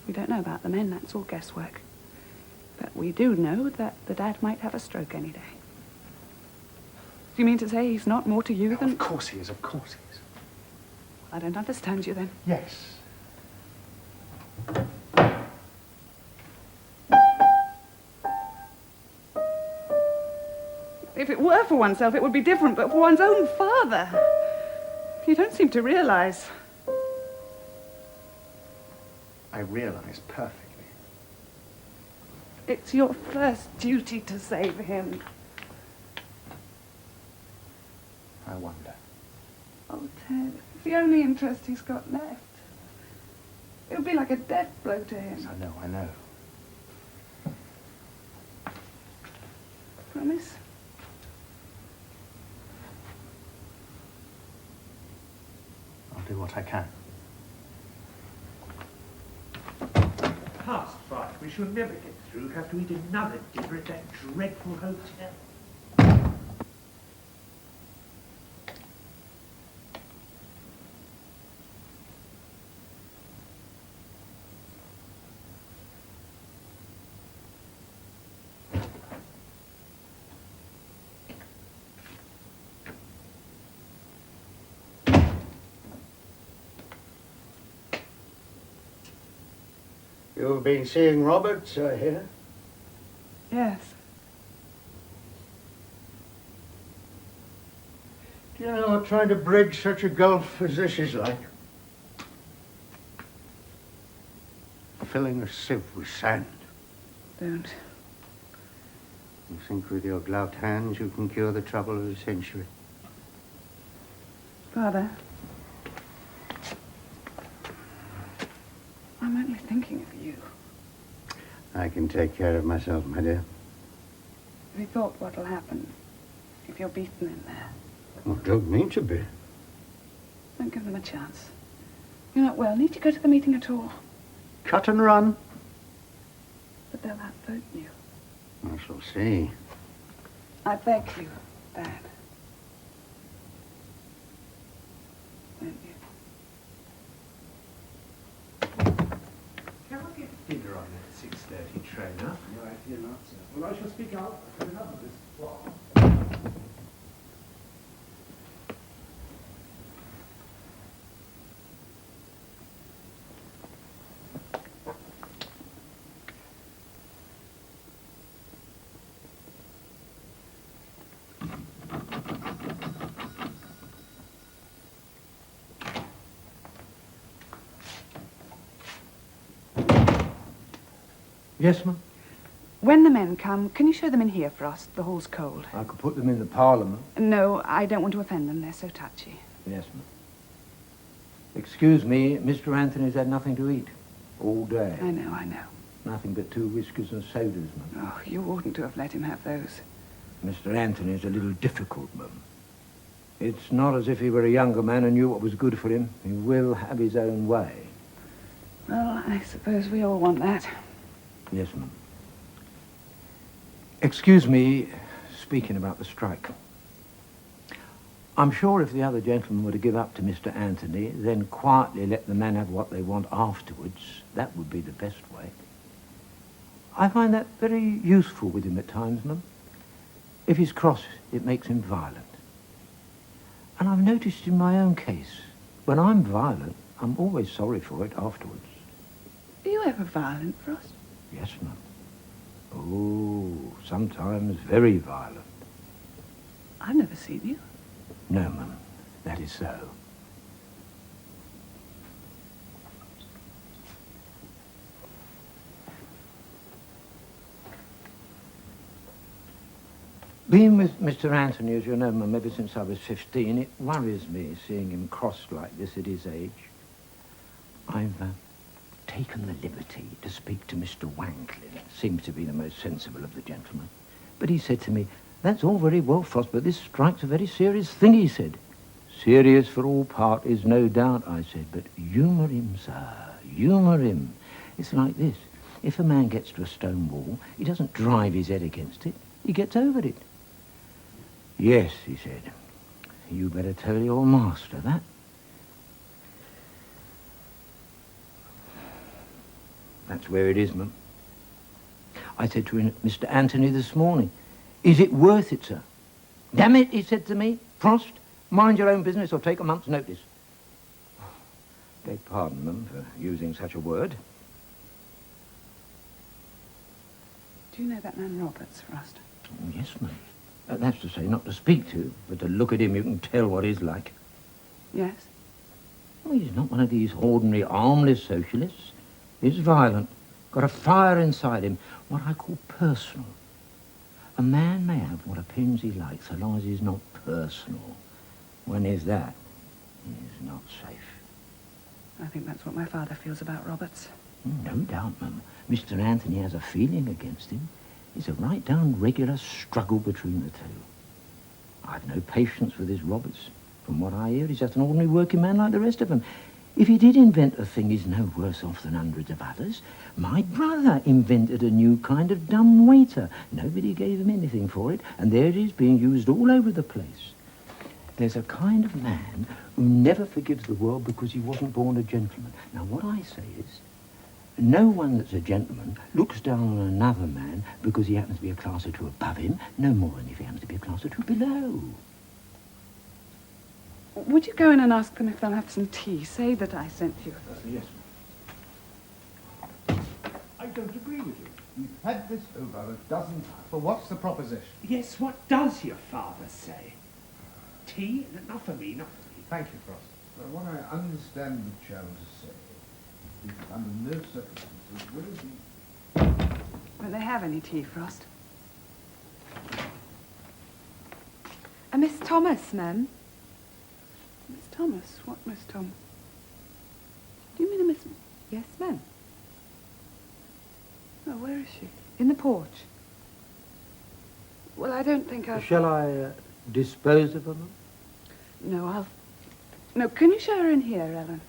We don't know about the men, that's all guesswork. But we do know that the Dad might have a stroke any day. Do you mean to say he's not more to you than... Of course he is, of course he is. I don't understand you then. Yes. If it were for oneself, it would be different, but for one's own father... You don't seem to realize. I realise perfectly. It's your first duty to save him. I wonder. Oh, Ted, it's the only interest he's got left. It would be like a death blow to him. Yes, I know. Promise? I'll do what I can. Past five. We shall never get through. Have to eat another dinner at that dreadful hotel. You've been seeing Roberts, I hear? Yes. Do you know what trying to bridge such a gulf as this is like? Filling a sieve with sand. Don't. You think with your gloved hands you can cure the trouble of a century? Father, I'm only thinking of you. I can take care of myself, my dear. Have you thought what'll happen if you're beaten in there? Oh, don't mean to be. Don't give them a chance. You're not well. Need you go to the meeting at all? Cut and run. But they'll outvote you. I shall see. I beg you, Dad. Won't you? Can I get dinner on that 6:30 train, huh? No, I fear not, sir. Well, I shall speak out for enough of this plot. Yes, ma'am? When the men come, can you show them in here for us? The hall's cold. I could put them in the Parliament. No, I don't want to offend them. They're so touchy. Yes, ma'am. Excuse me, Mr. Anthony's had nothing to eat all day. I know. Nothing but 2 whiskers and sodas, ma'am. Oh, you oughtn't to have let him have those. Mr. Anthony's a little difficult, ma'am. It's not as if he were a younger man and knew what was good for him. He will have his own way. Well, I suppose we all want that. Yes, ma'am. Excuse me, speaking about the strike. I'm sure if the other gentlemen were to give up to Mr. Anthony, then quietly let the men have what they want afterwards, that would be the best way. I find that very useful with him at times, ma'am. If he's cross, it makes him violent. And I've noticed in my own case, when I'm violent, I'm always sorry for it afterwards. Are you ever violent, Frost? Yes, ma'am. Oh, sometimes very violent. I've never seen you. No, ma'am. That is so. Being with Mr. Anthony, as you know, ma'am, ever since I was 15, it worries me seeing him crossed like this at his age. I've taken the liberty to speak to Mr. Wanklin. Seems to be the most sensible of the gentlemen. But he said to me, "That's all very well, Frost, but this strike's a very serious thing," he said. "Serious for all parties, no doubt," I said, "but humour him, sir, humour him. It's like this. If a man gets to a stone wall, he doesn't drive his head against it. He gets over it." "Yes," he said, "you better tell your master that." That's where it is, ma'am. I said to Mr. Anthony this morning, "Is it worth it, sir?" "Damn it," he said to me, "Frost, mind your own business or take a month's notice." Beg pardon, ma'am, for using such a word. Do you know that man Roberts, Frost? Oh, yes, ma'am. That's to say, not to speak to, but to look at him, you can tell what he's like. Yes? Oh, he's not one of these ordinary, armless socialists. He's violent, got a fire inside him, what I call personal. A man may have what opinions he likes so long as he's not personal. When he's that, he's not safe. I think that's what my father feels about Roberts. No doubt, Mum. Mr. Anthony has a feeling against him. It's a right-down regular struggle between the two. I've no patience with this Roberts. From what I hear, he's just an ordinary working man like the rest of them. If he did invent a thing, he's no worse off than hundreds of others. My brother invented a new kind of dumb waiter. Nobody gave him anything for it, and there it is being used all over the place. There's a kind of man who never forgives the world because he wasn't born a gentleman. Now, what I say is, no one that's a gentleman looks down on another man because he happens to be a class or two above him, no more than if he happens to be a class or two below. Would you go in and ask them if they'll have some tea? Say that I sent you. Yes, ma'am. I don't agree with you. We've had this over a dozen times. But what's the proposition? Yes, what does your father say? Tea? Not for me, not for me. Thank you, Frost. What I understand the chairman to say is that under no circumstances will it be... Won't they have any tea, Frost? A Miss Thomas, ma'am. Miss Thomas? What Miss Thomas? Do you mean a Miss... Yes, ma'am. Oh, where is she? In the porch. Well, I don't think I... Shall I dispose of her, Mum? No, I'll... No, can you show her in here, Ellen?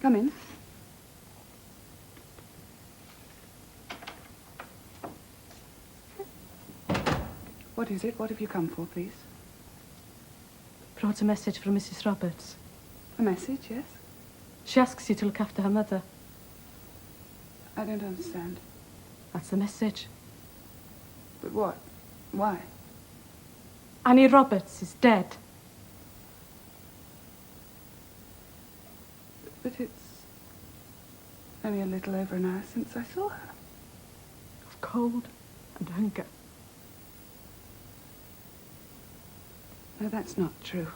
Come in. What is it? What have you come for, please? Brought a message from Mrs. Roberts. A message, yes? She asks you to look after her mother. I don't understand. That's the message. But what? Why? Annie Roberts is dead. But it's only a little over an hour since I saw her. Of cold and hunger. No, that's not true.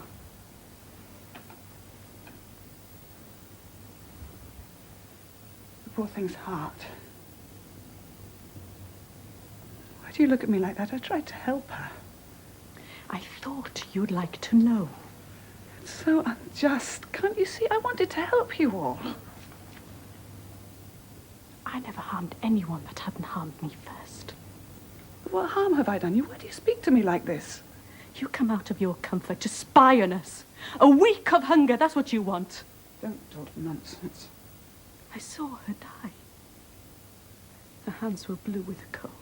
The poor thing's heart. Why do you look at me like that? I tried to help her. I thought you'd like to know. It's so unjust. Can't you see? I wanted to help you all. I never harmed anyone that hadn't harmed me first. But what harm have I done you? Why do you speak to me like this? You come out of your comfort to spy on us. A week of hunger, that's what you want. Don't talk nonsense. I saw her die. Her hands were blue with the cold.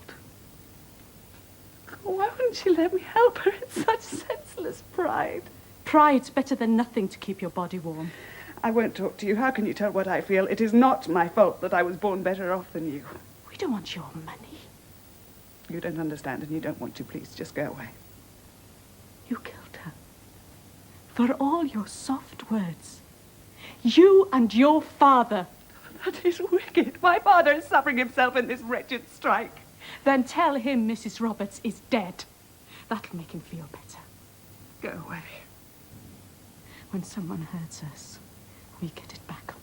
Why wouldn't you let me help her? It's such senseless pride. Pride's better than nothing to keep your body warm. I won't talk to you. How can you tell what I feel? It is not my fault that I was born better off than you. We don't want your money. You don't understand and you don't want to. Please, just go away. You killed her. For all your soft words. You and your father. That is wicked. My father is suffering himself in this wretched strike. Then tell him Mrs. Roberts is dead. That'll make him feel better. Go away. When someone hurts us, we get it back on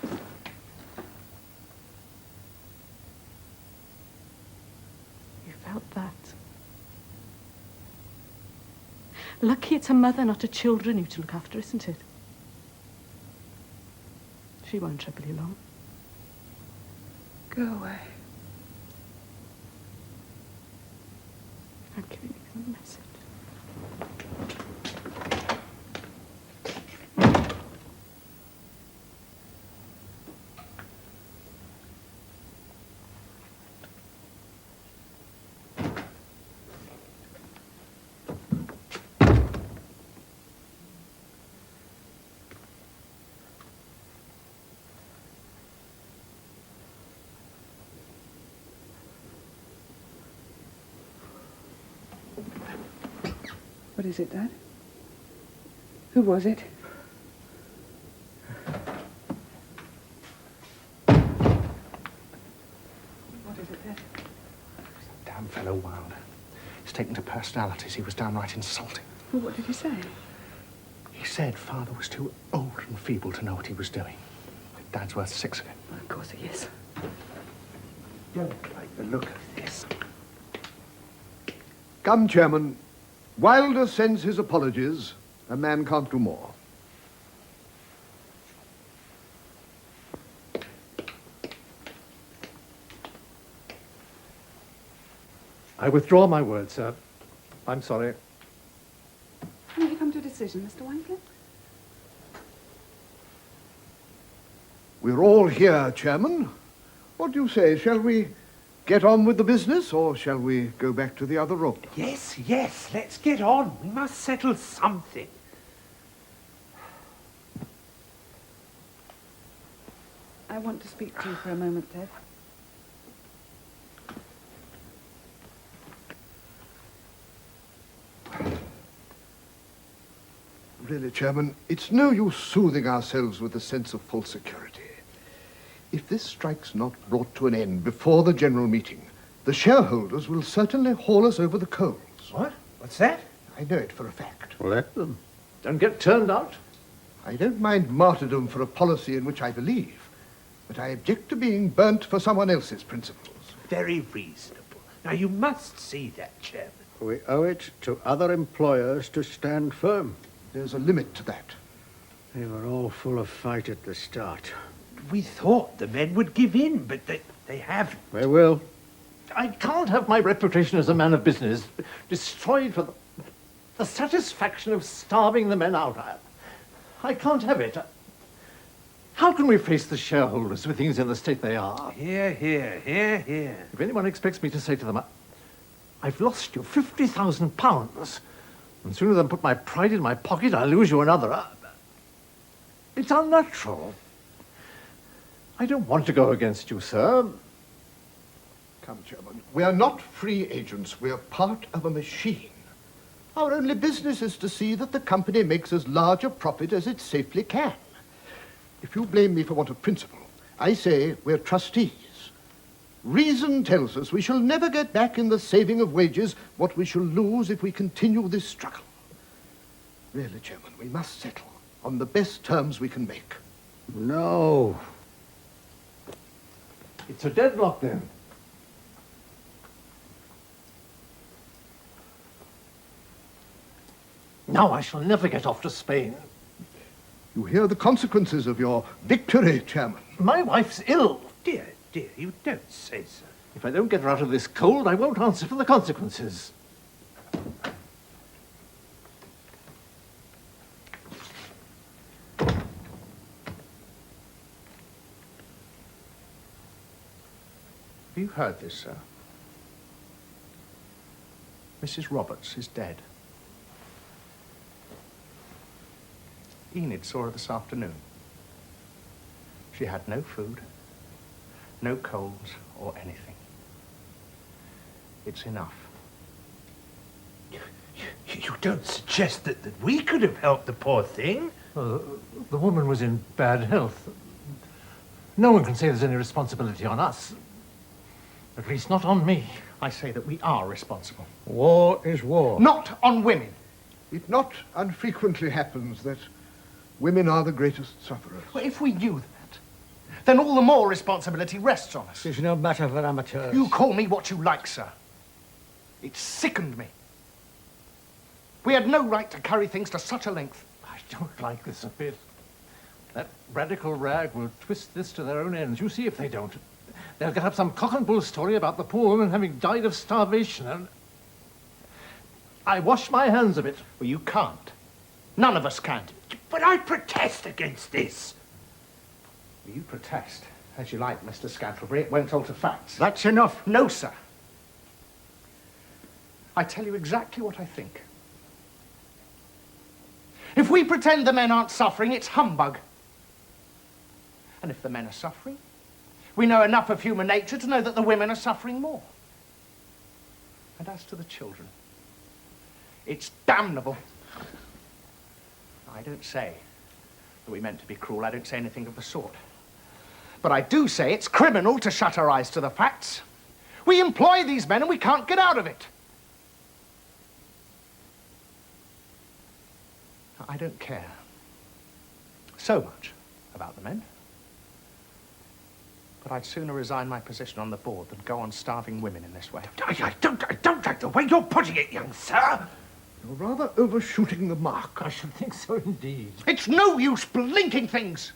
them. You felt that. Lucky it's a mother, not a children, you to look after, isn't it? She won't trouble you long. Go away. I'm giving you the message. What is it, Dad? Who was it? What is it, Dad? Damn fellow wild. He's taken to personalities. He was downright insulting. Well, what did he say? He said Father was too old and feeble to know what he was doing. Dad's worth 6 of him. Well, of course he is. Don't like the look of this. Come, Chairman. Wilder sends his apologies. A man can't do more. I withdraw my word, sir. I'm sorry. Have you come to a decision, Mr. Wycliffe? We're all here, Chairman. What do you say? Shall we get on with the business, or shall we go back to the other room? Yes, yes, let's get on. We must settle something. I want to speak to you for a moment, Ted. Really, Chairman, it's no use soothing ourselves with a sense of false security. If this strike's not brought to an end before the general meeting, the shareholders will certainly haul us over the coals. What? What's that? I know it for a fact. Let them. Don't get turned out. I don't mind martyrdom for a policy in which I believe, but I object to being burnt for someone else's principles. Very reasonable. Now, you must see that, Chairman. We owe it to other employers to stand firm. There's a limit to that. They were all full of fight at the start. We thought the men would give in, but they haven't. They will. I can't have my reputation as a man of business destroyed for the satisfaction of starving the men out. I can't have it. How can we face the shareholders with things in the state they are? Here, here, here, here. If anyone expects me to say to them, I've lost you £50,000, and sooner than put my pride in my pocket, I'll lose you another, it's unnatural. I don't want to go against you, sir. Come, Chairman. We are not free agents. We are part of a machine. Our only business is to see that the company makes as large a profit as it safely can. If you blame me for want of principle, I say we're trustees. Reason tells us we shall never get back in the saving of wages what we shall lose if we continue this struggle. Really, Chairman, we must settle on the best terms we can make. No. It's a deadlock, then. Now I shall never get off to Spain. You hear the consequences of your victory, Chairman. My wife's ill. Dear, dear, you don't say so. If I don't get her out of this cold, I won't answer for the consequences. Have you heard this, sir? Mrs. Roberts is dead. Enid saw her this afternoon. She had no food, no coals or anything. It's enough. You don't suggest that we could have helped the poor thing? The woman was in bad health. No one can say there's any responsibility on us. At least not on me. I say that we are responsible. War is war. Not on women. It not unfrequently happens that women are the greatest sufferers. Well, if we knew that, then all the more responsibility rests on us. It's no matter for amateurs. You call me what you like, sir. It sickened me. We had no right to carry things to such a length. I don't like this a bit. That radical rag will twist this to their own ends. You see if they don't. They'll get up some cock and bull story about the poor woman having died of starvation, and I wash my hands of it. Well, you can't. None of us can. But I protest against this. You protest as you like, Mr. Scantlebury. It won't alter facts. That's enough. No, sir. I tell you exactly what I think. If we pretend the men aren't suffering, it's humbug. And if the men are suffering, we know enough of human nature to know that the women are suffering more. And as to the children, it's damnable. I don't say that we meant to be cruel. I don't say anything of the sort. But I do say it's criminal to shut our eyes to the facts. We employ these men and we can't get out of it. I don't care so much about the men. But I'd sooner resign my position on the board than go on starving women in this way. I don't like the way you're putting it, young sir. You're rather overshooting the mark. I should think so indeed. It's no use blinking things.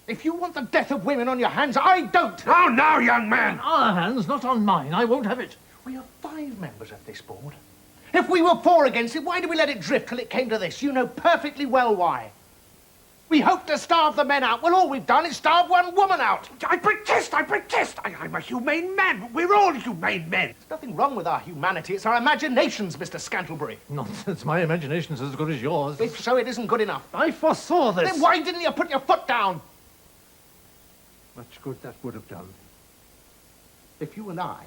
If you want the death of women on your hands, I don't. Oh, no, young man. On our hands, not on mine. I won't have it. We are 5 members of this board. If we were 4 against it, why did we let it drift till it came to this? You know perfectly well why. We hoped to starve the men out. Well, all we've done is starve one woman out. I protest. I'm a humane man. We're all humane men. There's nothing wrong with our humanity. It's our imaginations, Mr. Scantlebury. Nonsense. My imagination's as good as yours. If so, it isn't good enough. I foresaw this. Then why didn't you put your foot down? Much good that would have done. If you and I,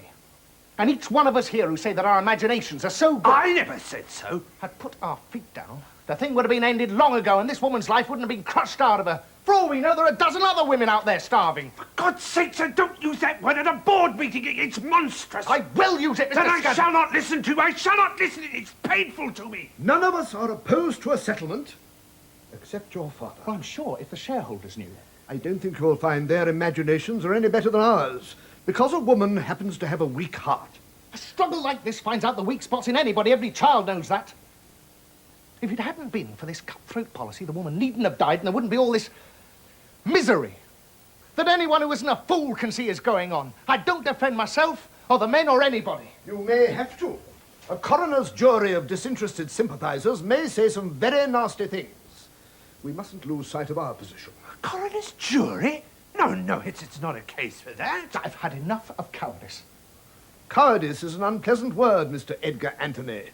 and each one of us here who say that our imaginations are so good... I never said so. ...had put our feet down, the thing would have been ended long ago and this woman's life wouldn't have been crushed out of her. For all we know, there are a dozen other women out there starving. For God's sake, sir, don't use that word at a board meeting. It's monstrous. I will use it, Mr. Then I shall not listen to. I shall not listen. It's painful to me. None of us are opposed to a settlement, except your father. Well, I'm sure if the shareholders knew. I don't think you'll find their imaginations are any better than ours, because a woman happens to have a weak heart. A struggle like this finds out the weak spots in anybody. Every child knows that. If it hadn't been for this cutthroat policy, the woman needn't have died and there wouldn't be all this misery that anyone who isn't a fool can see is going on. I don't defend myself or the men or anybody. You may have to. A coroner's jury of disinterested sympathizers may say some very nasty things. We mustn't lose sight of our position. Coroner's jury? No, it's not a case for that. I've had enough of cowardice. Cowardice is an unpleasant word, Mr. Edgar Anthony.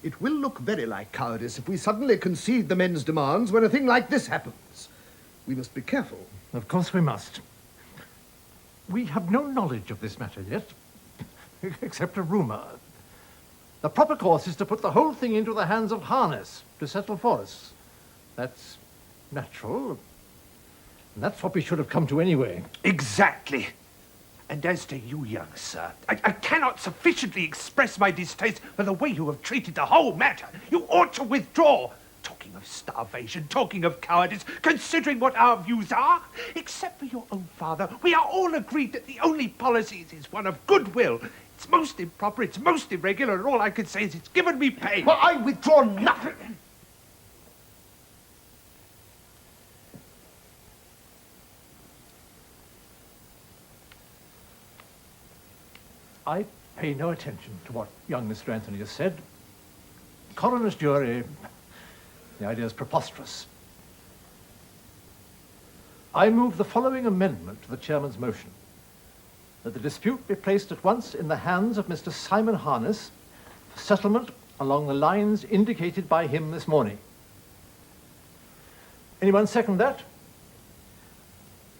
It will look very like cowardice if we suddenly concede the men's demands when a thing like this happens. We must be careful. Of course we must. We have no knowledge of this matter yet, except a rumour. The proper course is to put the whole thing into the hands of Harness to settle for us. That's natural. And that's what we should have come to anyway. Exactly. And as to you, young sir, I cannot sufficiently express my distaste for the way you have treated the whole matter. You ought to withdraw. Talking of starvation, talking of cowardice, considering what our views are. Except for your own father, we are all agreed that the only policy is one of goodwill. It's most improper, it's most irregular, and all I can say is it's given me pain. Well, I withdraw nothing. I pay no attention to what young Mr. Anthony has said. Coroner's jury, the idea is preposterous. I move the following amendment to the chairman's motion, that the dispute be placed at once in the hands of Mr. Simon Harness for settlement along the lines indicated by him this morning. Anyone second that?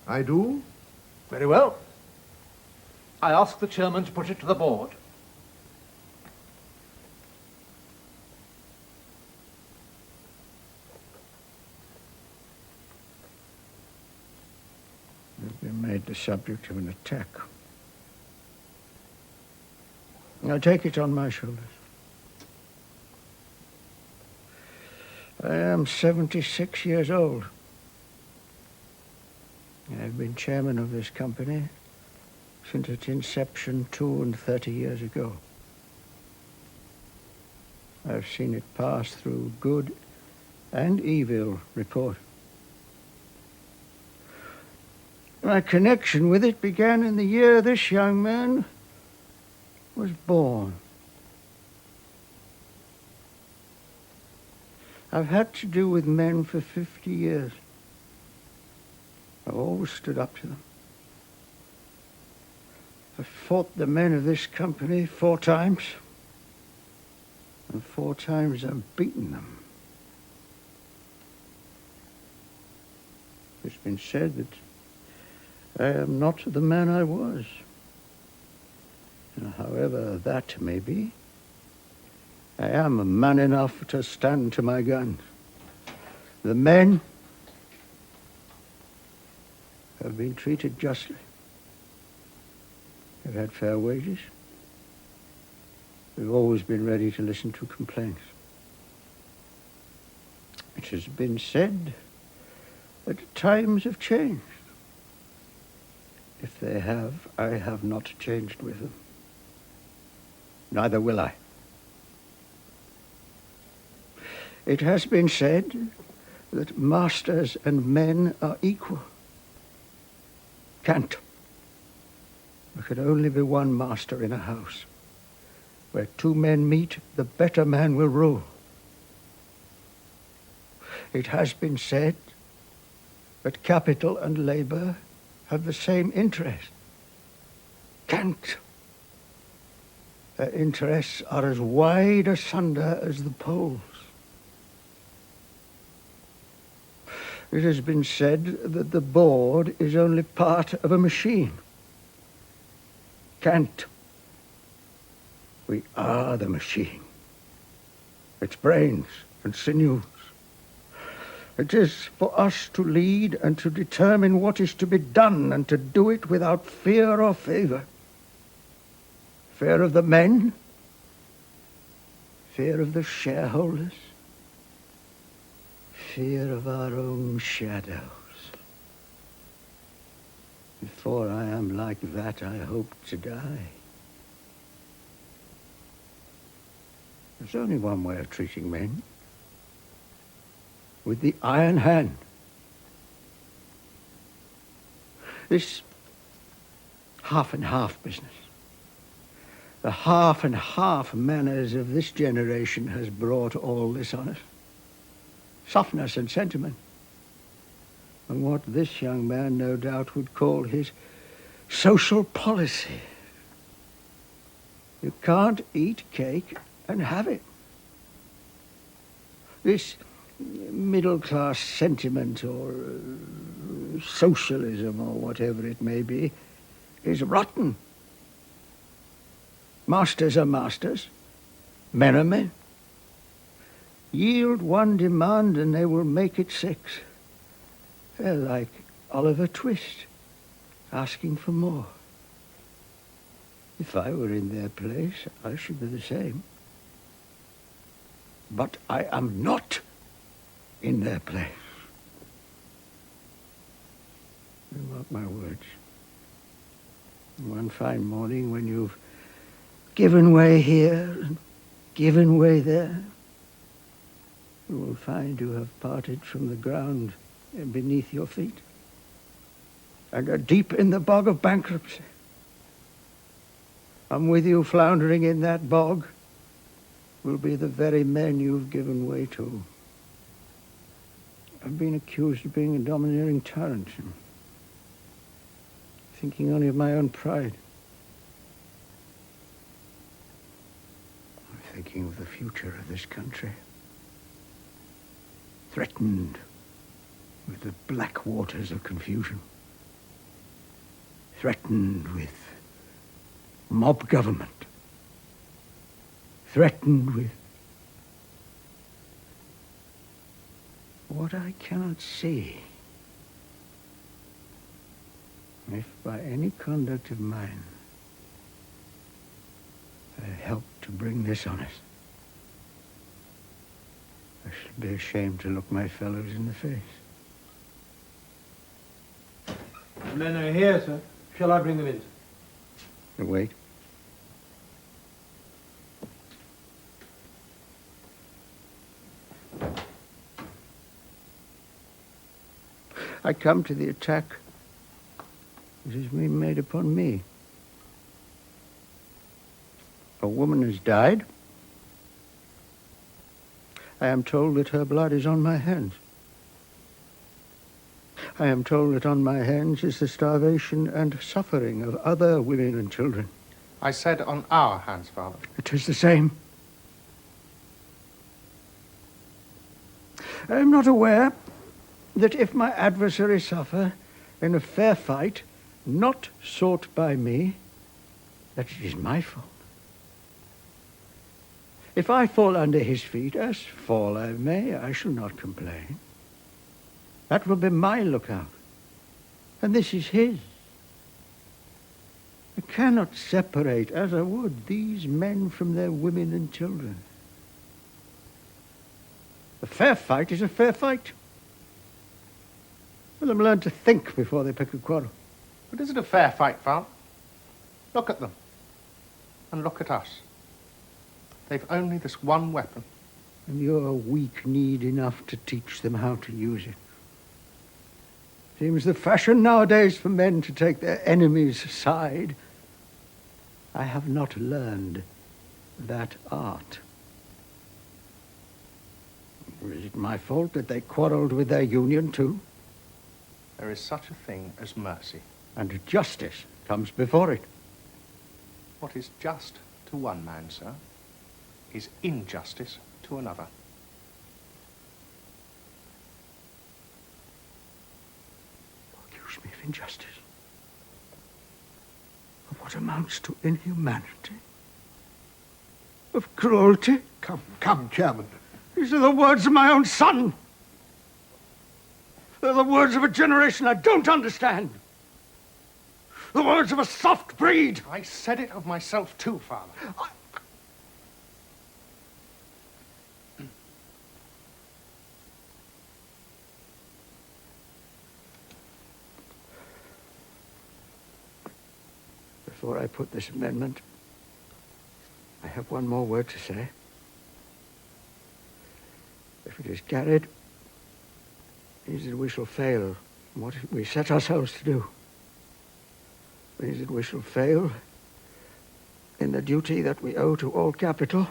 I do. Very well. I ask the chairman to put it to the board. You've been made the subject of an attack. Now take it on my shoulders. I am 76 years old. I've been chairman of this company since its inception 32 years ago. I've seen it pass through good and evil report. My connection with it began in the year this young man was born. I've had to do with men for 50 years. I've always stood up to them. I've fought the men of this company 4 times, and 4 times I've beaten them. It's been said that I am not the man I was. However that may be, I am a man enough to stand to my guns. The men have been treated justly. We've had fair wages. We've always been ready to listen to complaints. It has been said that times have changed. If they have, I have not changed with them. Neither will I. It has been said that masters and men are equal. Can't. There can only be one master in a house. Where two men meet, the better man will rule. It has been said that capital and labor have the same interest. Can't. Their interests are as wide asunder as the poles. It has been said that the board is only part of a machine. Can't. We are the machine. Its brains and sinews. It is for us to lead and to determine what is to be done and to do it without fear or favor. Fear of the men, fear of the shareholders, fear of our own shadows. Before I am like that, I hope to die. There's only one way of treating men. With the iron hand. This half and half business. The half and half manners of this generation has brought all this on us. Softness and sentiment. And what this young man no doubt would call his social policy. You can't eat cake and have it. This middle-class sentiment or socialism or whatever it may be is rotten. Masters are masters. Men are men. Yield one demand and they will make it 6. They're like Oliver Twist, asking for more. If I were in their place, I should be the same. But I am not in their place. You mark my words. One fine morning when you've given way here and given way there, you will find you have parted from the ground beneath your feet and are deep in the bog of bankruptcy. And with you floundering in that bog will be the very men you've given way to. I've been accused of being a domineering tyrant, thinking only of my own pride. I'm thinking of the future of this country. Threatened with the black waters of confusion. Threatened with mob government. Threatened with what I cannot see. If by any conduct of mine I help to bring this on us, I should be ashamed to look my fellows in the face. The men are here, sir. Shall I bring them in? Wait. I come to the attack that has been made upon me. A woman has died. I am told that her blood is on my hands. I am told that on my hands is the starvation and suffering of other women and children. I said on our hands, Father. It is the same. I am not aware that if my adversary suffer in a fair fight, not sought by me, that it is my fault. If I fall under his feet, as fall I may, I shall not complain. That will be my lookout, and this is his. I cannot separate, as I would, these men from their women and children. A fair fight is a fair fight. Let them learn to think before they pick a quarrel. But is it a fair fight, Vaughan? Look at them. And look at us. They've only this one weapon. And you're weak-kneed enough to teach them how to use it. Seems the fashion nowadays for men to take their enemy's side. I have not learned that art. Is it my fault that they quarreled with their union too? There is such a thing as mercy. And justice comes before it. What is just to one man, sir, is injustice to another. Accuse me of injustice. Of what amounts to inhumanity? Of cruelty? Come, Chairman. These are the words of my own son. They're the words of a generation I don't understand. The words of a soft breed. I said it of myself too, Father. Before I put this amendment, I have one more word to say. If it is carried, it means that we shall fail in what we set ourselves to do. It means that we shall fail in the duty that we owe to all capital.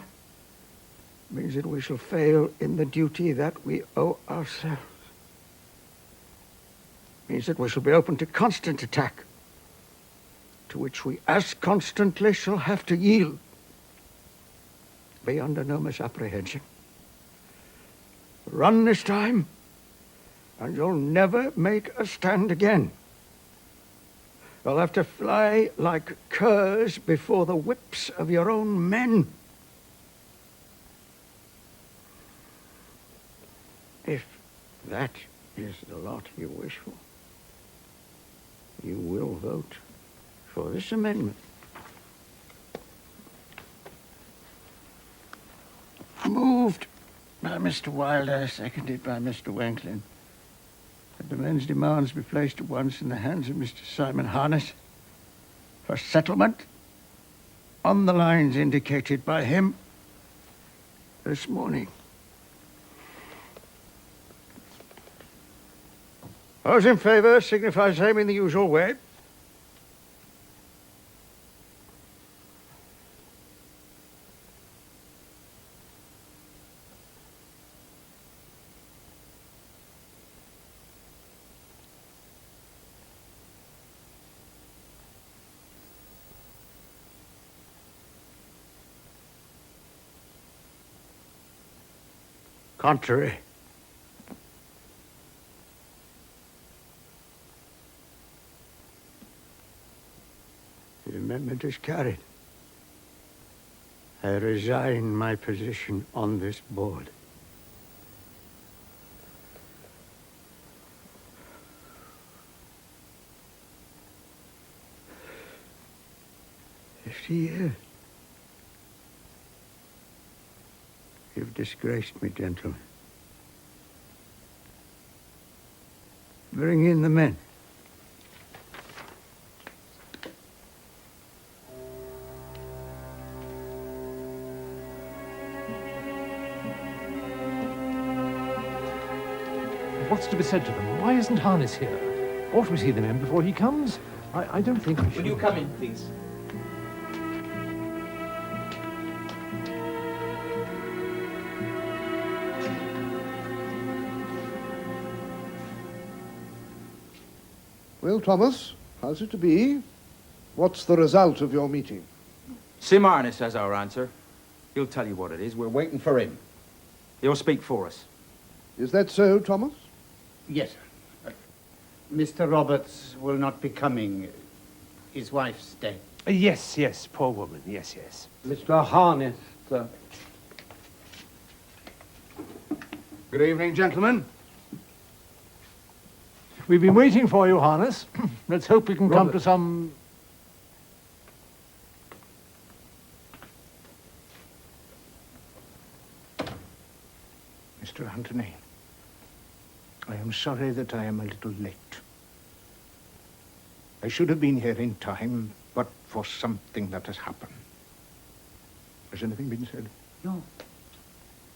It means that we shall fail in the duty that we owe ourselves. It means that we shall be open to constant attack, to which we as constantly shall have to yield. Be under no misapprehension. Run this time, and you'll never make a stand again. You'll have to fly like curs before the whips of your own men. If that is the lot you wish for, you will vote for this amendment. Moved by Mr. Wilder, seconded by Mr. Wanklin, that the men's demands be placed at once in the hands of Mr. Simon Harness for settlement on the lines indicated by him this morning. Those in favour signify same in the usual way. Contrary. The amendment is carried. I resign my position on this board. Years. You've disgraced me, gentlemen. Bring in the men. What's to be said to them? Why isn't Harness here? Ought we see them in before he comes? I don't think we should. Will you come in, please? Well, Thomas, how's it to be? What's the result of your meeting? Sim Harness has our answer. He'll tell you what it is. We're waiting for him. He'll speak for us. Is that so, Thomas? Yes, sir. Mr. Roberts will not be coming. His wife's dead. Yes, yes, poor woman. Yes, yes. Mr. Harness, sir. Good evening, gentlemen. We've been waiting for you, Harness. Let's hope we can come to some... Mr. Anthony, I am sorry that I am a little late. I should have been here in time, but for something that has happened. Has anything been said? No.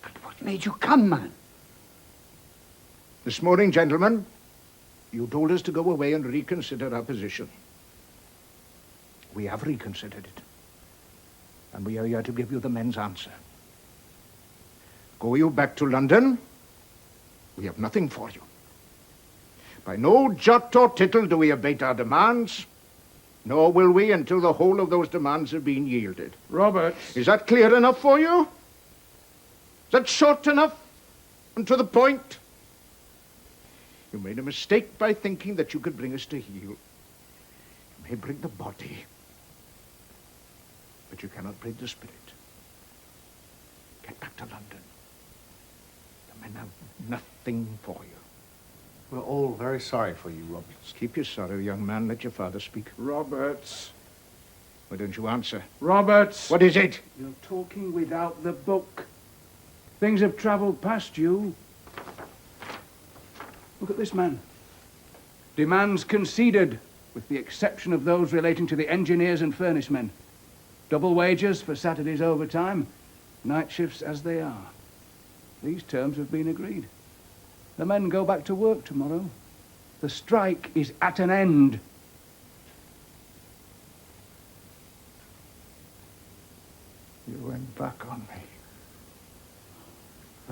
But what made you come, man? This morning, gentlemen, you told us to go away and reconsider our position. We have reconsidered it. And we are here to give you the men's answer. Go you back to London, we have nothing for you. By no jot or tittle do we abate our demands, nor will we until the whole of those demands have been yielded. Roberts. Is that clear enough for you? Is that short enough and to the point? You made a mistake by thinking that you could bring us to heel. You may bring the body, but you cannot bring the spirit. Get back to London. The men have nothing for you. We're all very sorry for you, Roberts. Keep your sorrow, young man. Let your father speak. Roberts. Why don't you answer? Roberts. What is it? You're talking without the book. Things have travelled past you. Look at this man. Demands conceded, with the exception of those relating to the engineers and furnace men. Double wages for Saturday's overtime, night shifts as they are. These terms have been agreed. The men go back to work tomorrow. The strike is at an end. You went back on me.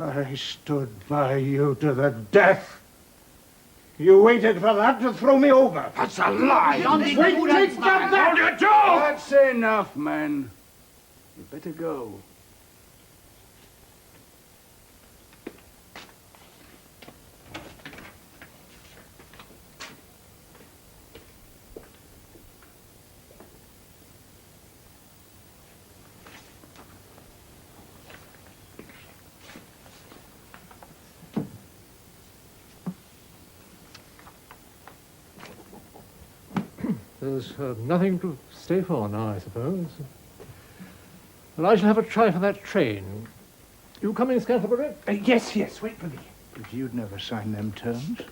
I stood by you to the death. You waited for that to throw me over. That's a lie! Take that back! Hold your jaw! That's enough, men. You better go. There's nothing to stay for now, I suppose. Well, I shall have a try for that train. You coming, Scantlebury? Yes, wait for me. But you'd never sign them terms.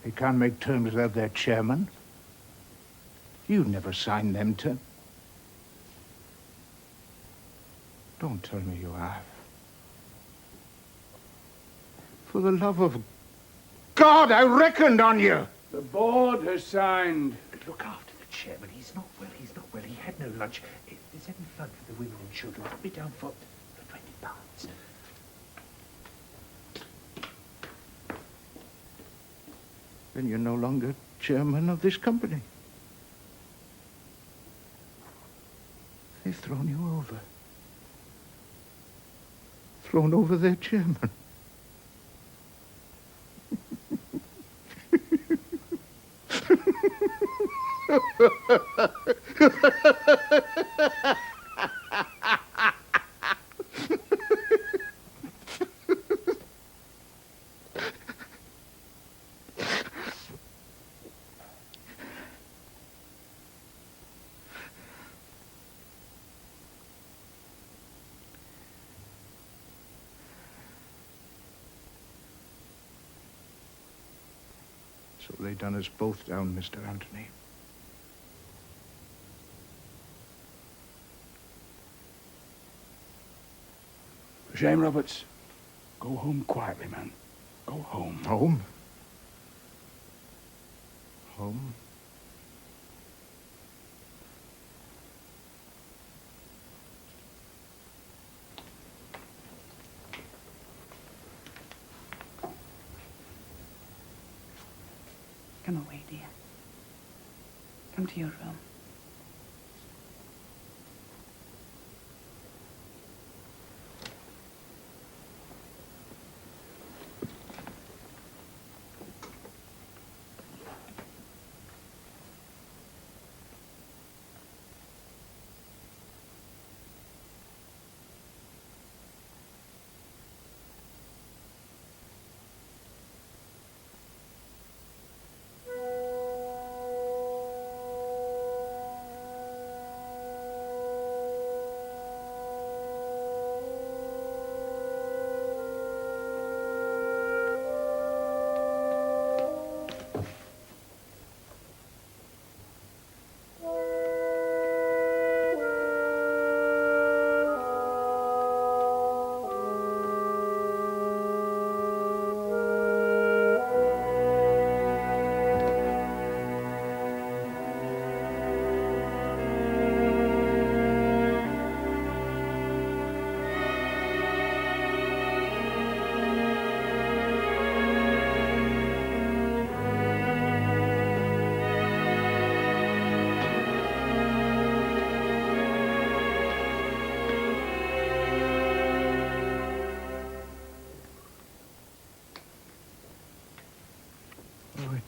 They can't make terms without their chairman. You'd never sign them terms. Don't tell me you have. For the love of God, I reckoned on you! The board has signed. Look after the chairman. He's not well. He had no lunch. If there's any fun for the women and children, put me down for £20. Then you're no longer chairman of this company. They've thrown you over. Thrown over their chairman. So they done us both down, Mr. Anthony. Shame, Roberts. Go home quietly, man. Go home. Home? Home? Come away, dear. Come to your room.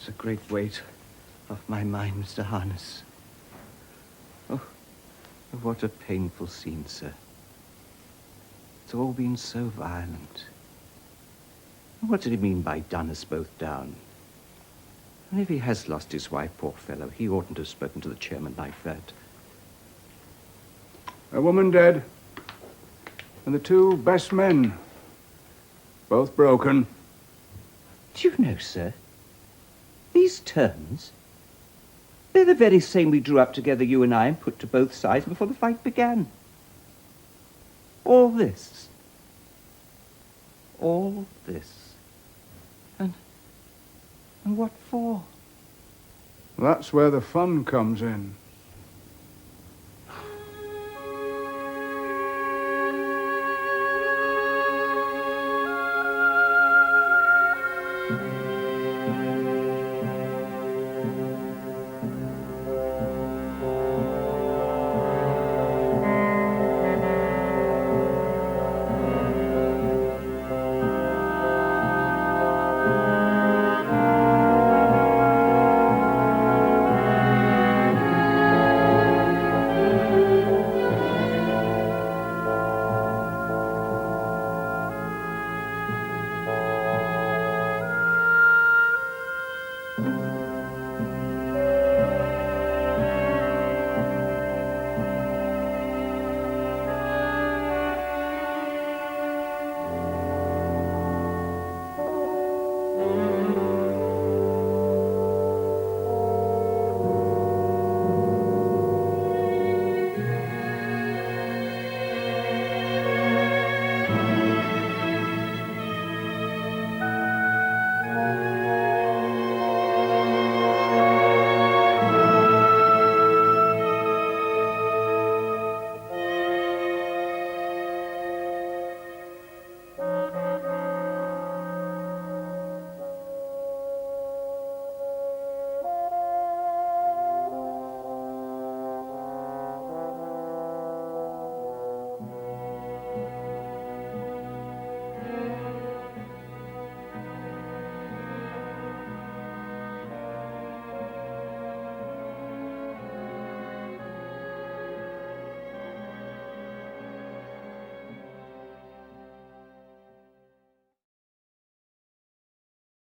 It's a great weight off my mind, Mr. Harness. Oh, what a painful scene, sir. It's all been so violent. What did he mean by done us both down? And if he has lost his wife, poor fellow, he oughtn't to have spoken to the chairman like that. A woman dead, and the two best men, both broken. Do you know, sir, these terms, they're the very same we drew up together, you and I, and put to both sides before the fight began. All this. All this. And what for? That's where the fun comes in.